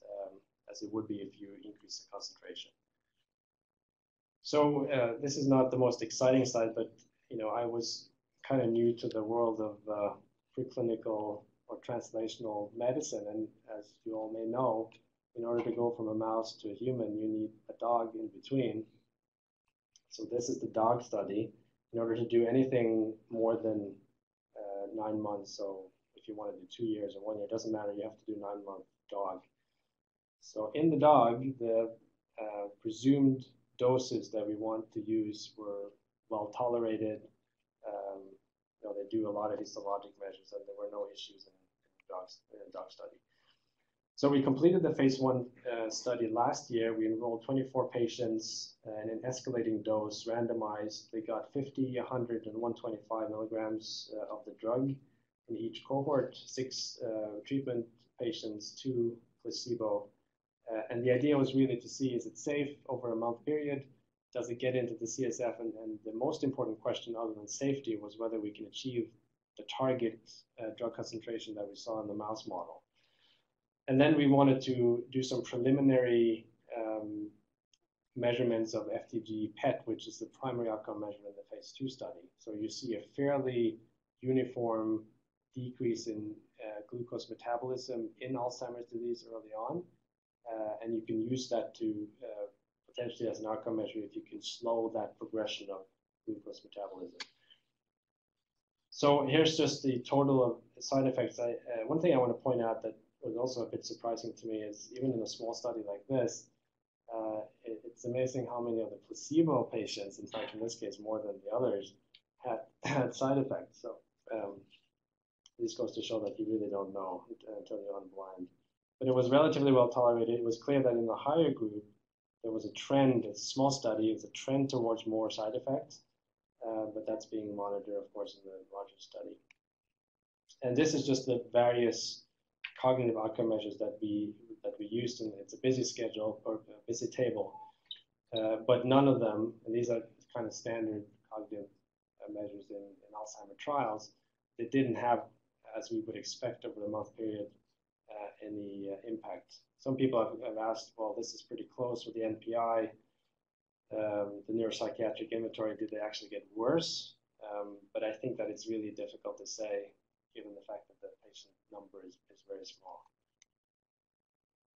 Speaker 2: it would be if you increase the concentration. So this is not the most exciting slide, but I was kind of new to the world of preclinical or translational medicine, and as you all may know, in order to go from a mouse to a human, you need a dog in between. So this is the dog study. In order to do anything more than 9 months, so if you want to do 2 years or 1 year, it doesn't matter, you have to do 9-month dog. So in the dog, the presumed doses that we want to use were well tolerated. They do a lot of histologic measures, and there were no issues in the dog study. So we completed the phase 1 study last year. We enrolled 24 patients in an escalating dose, randomized. They got 50, 100, and 125 milligrams of the drug in each cohort, 6 treatment patients, 2 placebo. And the idea was really to see, is it safe over a month period? Does it get into the CSF? And the most important question other than safety was whether we can achieve the target drug concentration that we saw in the mouse model. And then we wanted to do some preliminary measurements of FTG PET, which is the primary outcome measure in the phase 2 study. So you see a fairly uniform decrease in glucose metabolism in Alzheimer's disease early on. And you can use that to potentially as an outcome measure if you can slow that progression of glucose metabolism. So here's just the total of side effects. One thing I want to point out that was also a bit surprising to me is even in a small study like this, it's amazing how many of the placebo patients, in fact in this case more than the others, had side effects. So this goes to show that you really don't know until you're unblind. But it was relatively well tolerated. It was clear that in the higher group, there was a trend, it's a small study, it's a trend towards more side effects, but that's being monitored, of course, in the larger study. And this is just the various cognitive outcome measures that we used, and it's a busy schedule or a busy table, but none of them, and these are kind of standard cognitive measures in Alzheimer trials, they didn't have, as we would expect over the month period, any impact. Some people have asked, well, this is pretty close with the NPI, the neuropsychiatric inventory, did they actually get worse? But I think that it's really difficult to say, given the fact that the patient number is very small.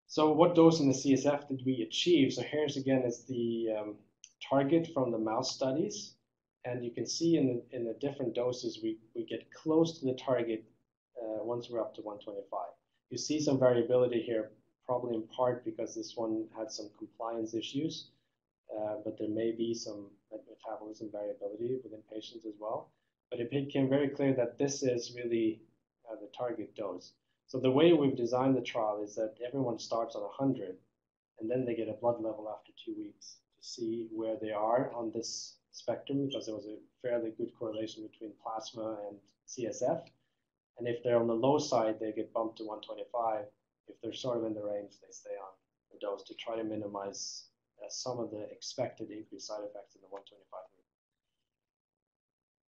Speaker 2: So what dose in the CSF did we achieve? So here's again is the target from the mouse studies, and you can see in the different doses we get close to the target once we're up to 125. You see some variability here, probably in part because this one had some compliance issues, but there may be some metabolism variability within patients as well. But it became very clear that this is really the target dose. So the way we've designed the trial is that everyone starts on 100, and then they get a blood level after 2 weeks to see where they are on this spectrum, because there was a fairly good correlation between plasma and CSF. And if they're on the low side, they get bumped to 125. If they're sort of in the range, they stay on the dose to try to minimize some of the expected increased side effects in the 125 group.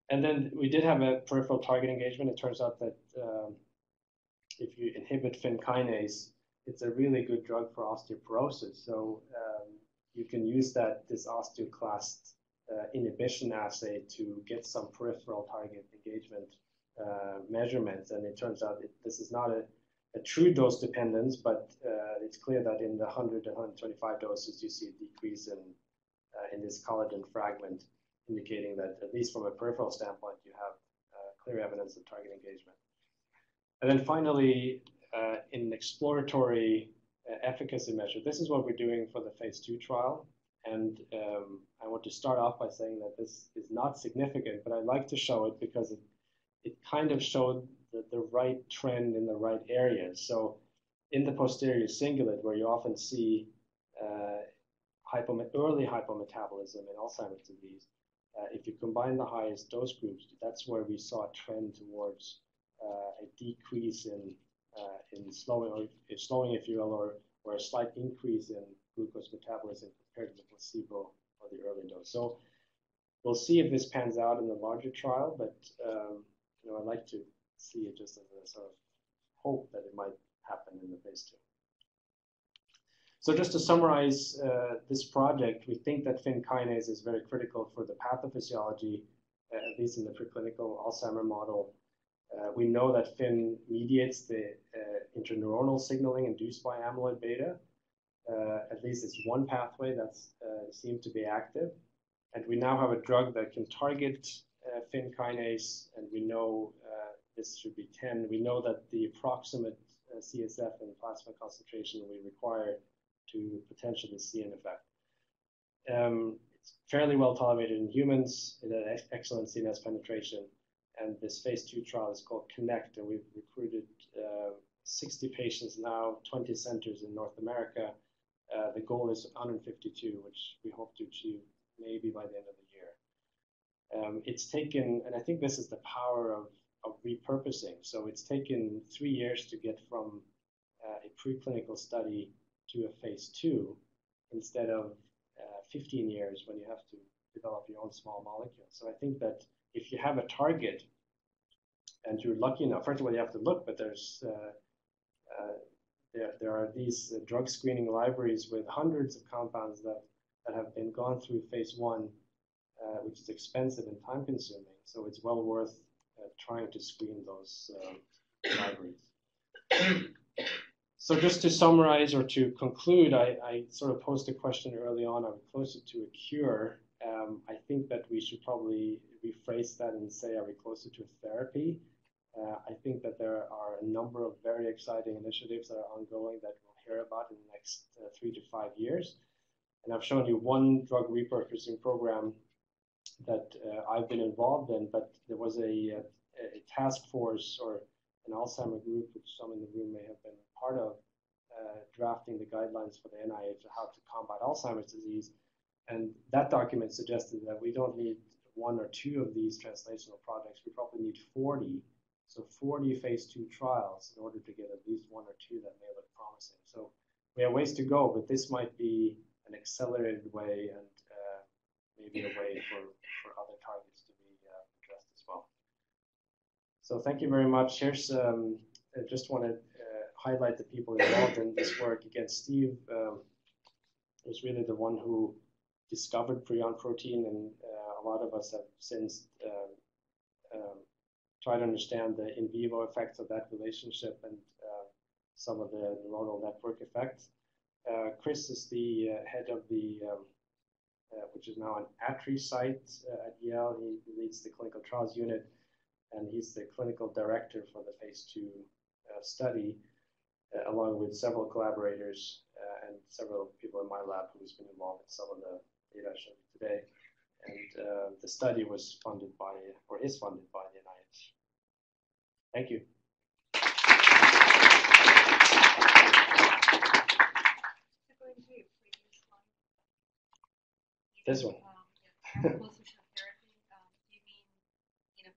Speaker 2: And then we did have a peripheral target engagement. It turns out that if you inhibit Fyn kinase, it's a really good drug for osteoporosis. So you can use this osteoclast inhibition assay to get some peripheral target engagement measurements. And it turns out this is not a true dose dependence, but it's clear that in the 100 to 125 doses, you see a decrease in this collagen fragment, indicating that at least from a peripheral standpoint, you have clear evidence of target engagement. And then finally, in exploratory efficacy measure, this is what we're doing for the phase 2 trial. And I want to start off by saying that this is not significant, but I'd like to show it because it kind of showed the right trend in the right areas. So in the posterior cingulate, where you often see early hypometabolism in Alzheimer's disease, if you combine the highest dose groups, that's where we saw a trend towards a decrease in slowing, if you will, or a slight increase in glucose metabolism compared to the placebo or the early dose. So we'll see if this pans out in the larger trial, but I'd like to see it just as a sort of hope that it might happen in the phase 2. So just to summarize this project, we think that Fyn kinase is very critical for the pathophysiology, at least in the preclinical Alzheimer model. We know that Fyn mediates the interneuronal signaling induced by amyloid beta. At least it's one pathway that seems to be active. And we now have a drug that can target Fyn kinase, and we know this should be 10. We know that the approximate CSF and plasma concentration we require to potentially see an effect. It's fairly well tolerated in humans. It had excellent CNS penetration. And this phase 2 trial is called Connect, and we've recruited 60 patients now, 20 centers in North America. The goal is 152, which we hope to achieve maybe by the end of the year. It's taken, and I think this is the power of repurposing. So it's taken 3 years to get from a preclinical study to a phase 2 instead of 15 years when you have to develop your own small molecule. So I think that if you have a target and you're lucky enough, first of all, you have to look, but there are these drug screening libraries with hundreds of compounds that have been gone through phase 1, which is expensive and time consuming. So it's well worth trying to screen those libraries. So just to summarize or to conclude, I sort of posed a question early on, are we closer to a cure? I think that we should probably rephrase that and say, are we closer to a therapy? I think that there are a number of very exciting initiatives that are ongoing that we'll hear about in the next 3 to 5 years. And I've shown you one drug repurposing program that I've been involved in, but there was a task force or an Alzheimer group, which some in the room may have been part of, drafting the guidelines for the NIH on how to combat Alzheimer's disease. And that document suggested that we don't need 1 or 2 of these translational projects. We probably need 40. So 40 phase 2 trials in order to get at least 1 or 2 that may look promising. So we have ways to go, but this might be an accelerated way and maybe a way for other targets to be addressed as well. So thank you very much. Here's, I just want to highlight the people involved in this work. Again, Steve was really the one who discovered prion protein, and a lot of us have since tried to understand the in vivo effects of that relationship and some of the neuronal network effects. Chris is the head of the which is now an ATRI site at Yale. He leads the clinical trials unit, and he's the clinical director for the phase 2 study, along with several collaborators and several people in my lab who's been involved in some of the data I showed you today. And the study was funded by, or is funded by the NIH. Thank you. This one.
Speaker 3: Exploratory therapy. Do you mean,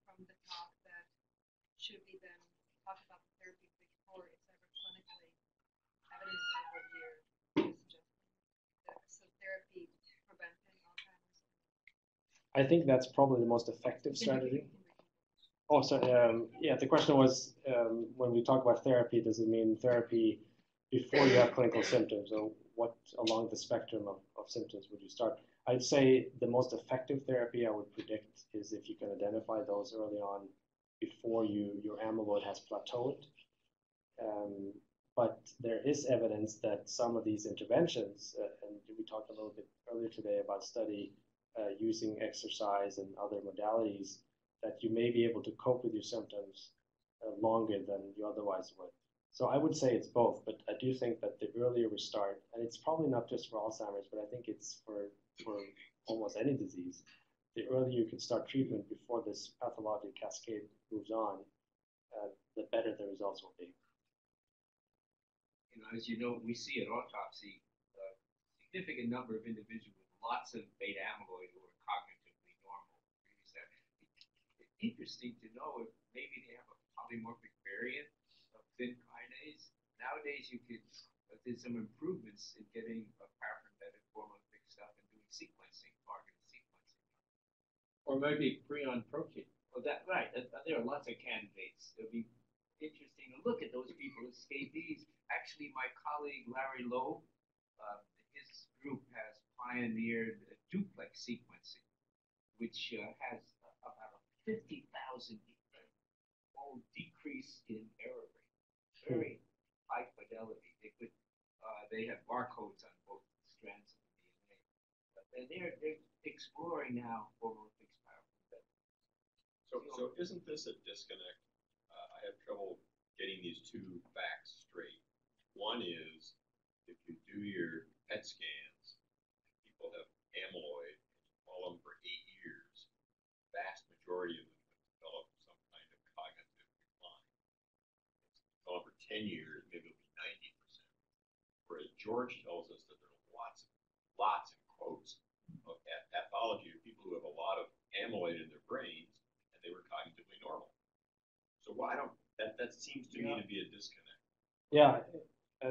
Speaker 3: from the talk that should we then talk about the therapy before it's ever clinically evidence that what you're suggesting? So therapy preventing Alzheimer's?
Speaker 2: I think that's probably the most effective strategy. Oh, sorry. Yeah, the question was, when we talk about therapy, does it mean therapy before you have clinical symptoms, or what along the spectrum of symptoms would you start? I'd say the most effective therapy I would predict is if you can identify those early on before your amyloid has plateaued. But there is evidence that some of these interventions, and we talked a little bit earlier today about study using exercise and other modalities, that you may be able to cope with your symptoms longer than you otherwise would. So I would say it's both, but I do think that the earlier we start, and it's probably not just for Alzheimer's, but I think it's for almost any disease, the earlier you can start treatment before this pathologic cascade moves on, the better the results will be.
Speaker 6: As you know, we see at autopsy a significant number of individuals with lots of beta amyloid who are cognitively normal. It's interesting to know if maybe they have a polymorphic variant of thin kinase. Nowadays, there's some improvements in getting a paraffin-embedded form of fixed stuff and doing sequencing, targeted sequencing.
Speaker 4: Or maybe prion protein.
Speaker 6: Well, right. There are lots of candidates. It'll be interesting to look at those people, escapees. Actually, my colleague Larry Loeb, his group has pioneered duplex sequencing, which has about a 50,000-fold decrease in error rate. Very high fidelity. They have barcodes on both strands of the DNA. But they're exploring now over fixed paraffin.
Speaker 7: So isn't this a disconnect? I have trouble getting these two facts straight. One is, if you do your PET scans, people have amyloid, and you follow them for 8 years, the vast majority of them have developed some kind of cognitive decline. If you follow them for 10 years, maybe it'll be 90%. Whereas George tells us that there are lots in quotes of pathology of people who have a lot of amyloid in their brains, and they were cognitively normal. So that seems to me to be a disconnect.
Speaker 2: Yeah.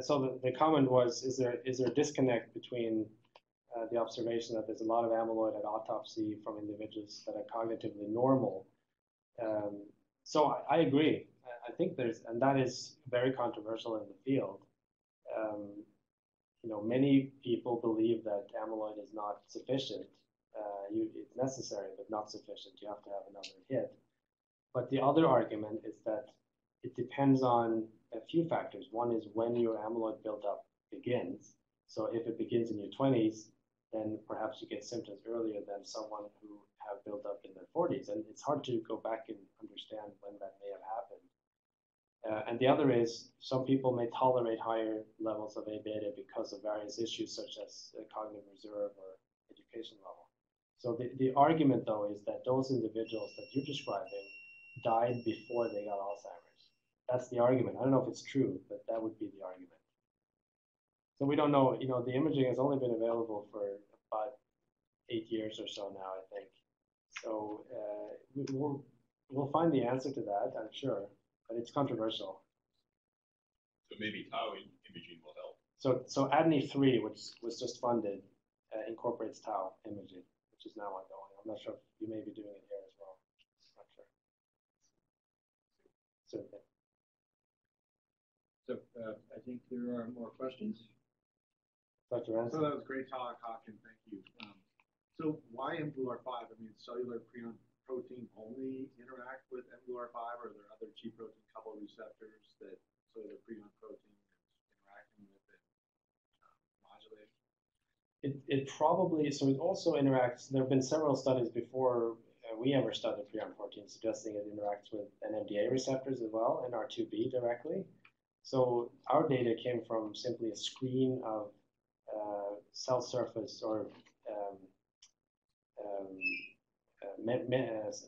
Speaker 2: So the comment was, is there a disconnect between the observation that there's a lot of amyloid at autopsy from individuals that are cognitively normal? So I agree. I think and that is very controversial in the field. Many people believe that amyloid is not sufficient. It's necessary, but not sufficient. You have to have another hit. But the other argument is that it depends on a few factors. One is when your amyloid buildup begins. So if it begins in your 20s, then perhaps you get symptoms earlier than someone who have built up in their 40s. And it's hard to go back and understand when that may have happened. And the other is some people may tolerate higher levels of A beta because of various issues such as cognitive reserve or education level. So the argument, though, is that those individuals that you're describing died before they got Alzheimer's. That's the argument. I don't know if it's true, but that would be the argument. So we don't know. The imaging has only been available for about 8 years or so now, I think. So we'll find the answer to that, I'm sure, but it's controversial.
Speaker 7: So maybe tau imaging will help.
Speaker 2: So ADNI-3, which was just funded, incorporates tau imaging, which is now ongoing. I'm not sure if you may be doing it here as well. Not sure. Certainly.
Speaker 8: So I think there are more questions.
Speaker 2: Dr. Ransom?
Speaker 5: So that was a great talk, Haakon. Thank you. So why mGluR5? I mean, cellular prion protein only interact with mGluR5, or are there other G protein couple receptors that cellular prion protein is interacting with and modulating?
Speaker 2: It probably, so it also interacts, there have been several studies before we ever studied prion protein suggesting it interacts with NMDA receptors as well, and R2B directly. So our data came from simply a screen of cell surface or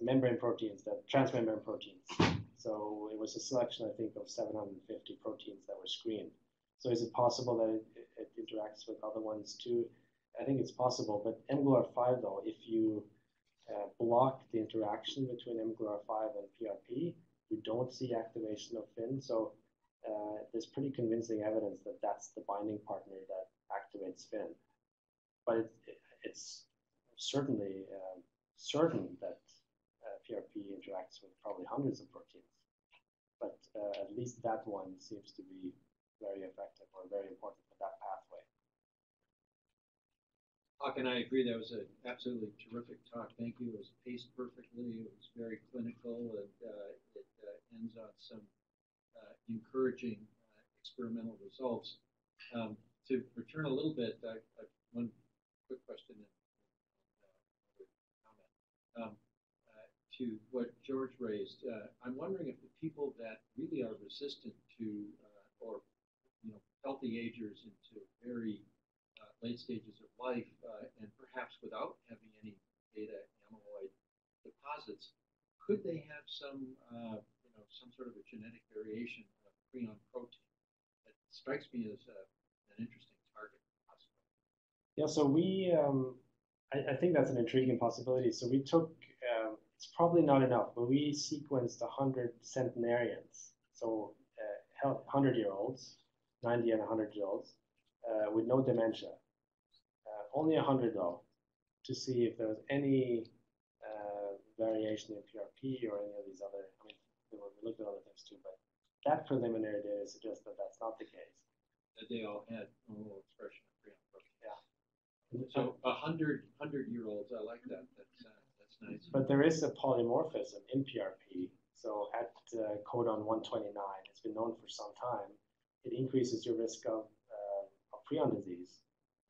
Speaker 2: membrane proteins, transmembrane proteins. So it was a selection, I think, of 750 proteins that were screened. So is it possible that it interacts with other ones too? I think it's possible, but mGluR5 though, if you block the interaction between mGluR5 and PRP, you don't see activation of FIN. So there's pretty convincing evidence that that's the binding partner that activates FIN. But it's certainly certain that PRP interacts with probably hundreds of proteins. But at least that one seems to be very effective or very important for that pathway.
Speaker 8: Haakon, I agree. That was an absolutely terrific talk. Thank you. It was paced perfectly. It was very clinical, and it ends on some encouraging experimental results. To return a little bit, one quick question and comment to what George raised. I'm wondering if the people that really are resistant to, or healthy agers into very late stages of life, and perhaps without having any beta amyloid deposits, could they have some sort of a genetic variation of prion protein? That strikes me as an interesting target, possibly.
Speaker 2: Yeah, so we, I think that's an intriguing possibility. So we took, it's probably not enough, but we sequenced 100 centenarians, so 100-year-olds, 90 and 100-year-olds, with no dementia. Only 100 though, to see if there was any variation in PRP or any of these other, I mean, we looked at other things too, but that preliminary data suggests that that's not the case.
Speaker 8: That they all had normal expression of prion protein.
Speaker 2: Yeah.
Speaker 8: So 100-year-olds, I like that. That's nice.
Speaker 2: But there is a polymorphism in PRP. So at codon 129, it's been known for some time, it increases your risk of prion disease.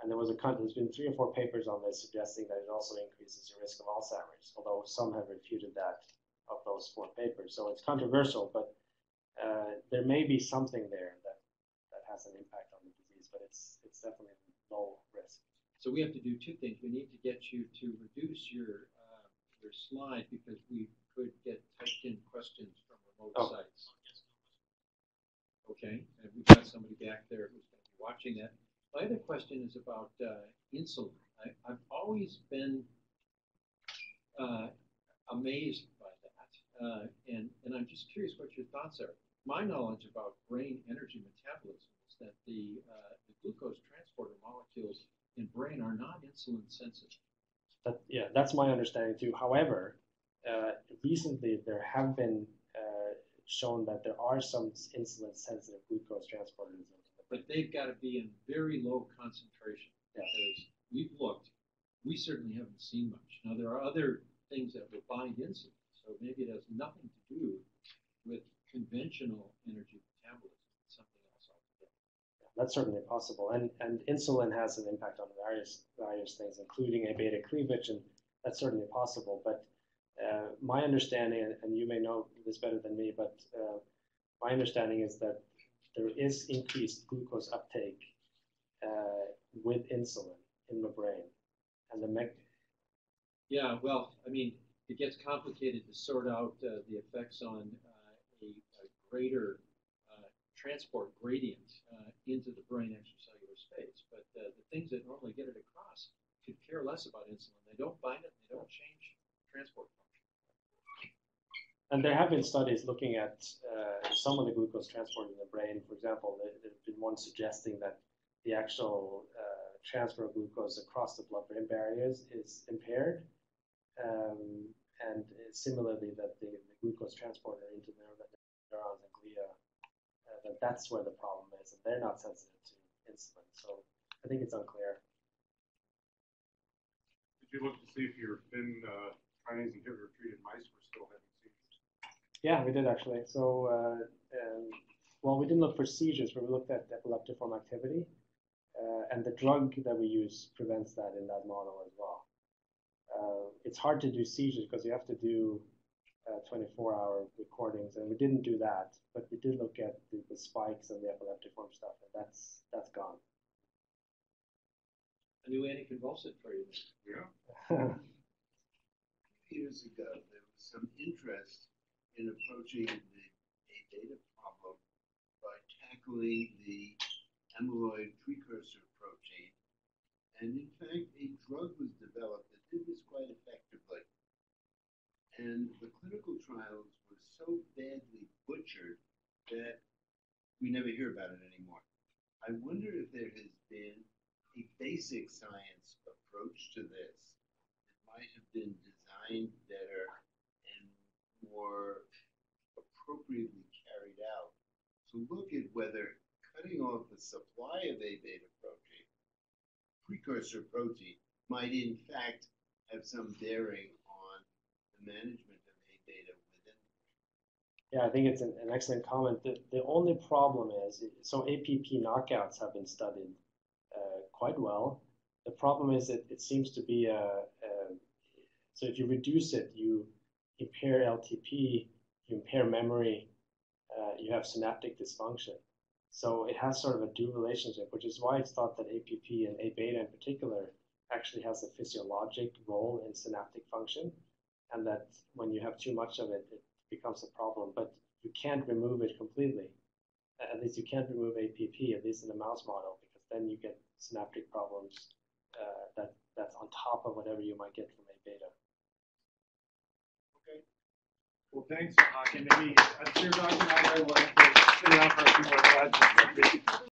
Speaker 2: And there's been 3 or 4 papers on this suggesting that it also increases your risk of Alzheimer's, although some have refuted that of those 4 papers. So it's controversial, but there may be something there that has an impact on the disease, but it's definitely low risk.
Speaker 8: So we have to do 2 things. We need to get you to reduce your slide because we could get typed in questions from remote sites. Okay, and we've got somebody back there who's going to be watching that. My other question is about insulin. I've always been amazed by that, and I'm just curious what your thoughts are. My knowledge about brain energy metabolism is that the glucose transporter molecules in brain are not insulin sensitive.
Speaker 2: Yeah, that's my understanding too. However, recently there have been shown that there are some insulin-sensitive glucose transporters.
Speaker 8: But they've got to be in very low concentration because we've looked. We certainly haven't seen much. Now, there are other things that will bind insulin, so maybe it has nothing to do with conventional energy metabolism. It's something else altogether.
Speaker 2: That's certainly possible. And insulin has an impact on various things, including A beta cleavage, and that's certainly possible. But my understanding, and you may know this better than me, but my understanding is that there is increased glucose uptake with insulin in the brain. And
Speaker 8: yeah, well, I mean, it gets complicated to sort out the effects on a greater transport gradient into the brain extracellular space. But the things that normally get it across could care less about insulin. They don't bind it, they don't change transport function.
Speaker 2: And there have been studies looking at some of the glucose transport in the brain. For example, there's been one suggesting that the actual transfer of glucose across the blood-brain barriers is impaired. And similarly, that the glucose transporter into neurons and glia, that's where the problem is, and they're not sensitive to insulin. So I think it's unclear.
Speaker 5: Did you look to see if your FIN kinase inhibitor treated mice were still having seizures?
Speaker 2: Yeah, we did actually. So, well, we didn't look for seizures, but we looked at epileptiform activity. And the drug that we use prevents that in that model as well. It's hard to do seizures because you have to do 24-hour recordings, and we didn't do that, but we did look at the spikes and the epileptiform stuff, and that's gone.
Speaker 8: A new anticonvulsant for you.
Speaker 9: Yeah. Years ago, there was some interest in approaching the A-beta problem by tackling the amyloid precursor protein. And in fact, a drug was developed that did this quite effectively. And the clinical trials were so badly butchered that we never hear about it anymore. I wonder if there has been a basic science approach to this that might have been designed better and more appropriately carried out to look at whether cutting off the supply of A-beta protein, precursor protein, might in fact have some bearing on the management of A-beta within.
Speaker 2: Yeah, I think it's an excellent comment. The only problem is, so APP knockouts have been studied quite well. The problem is that it seems to be so if you reduce it, you impair LTP, you impair memory, you have synaptic dysfunction. So it has sort of a dual relationship, which is why it's thought that APP and A-beta in particular actually has a physiologic role in synaptic function, and that when you have too much of it, it becomes a problem. But you can't remove it completely. At least you can't remove APP, at least in the mouse model, because then you get synaptic problems that's on top of whatever you might get from A-beta.
Speaker 1: Okay. Well, thanks, Haakon. Maybe I'm sure Dr. Nygaard will have to sit around for a few more questions.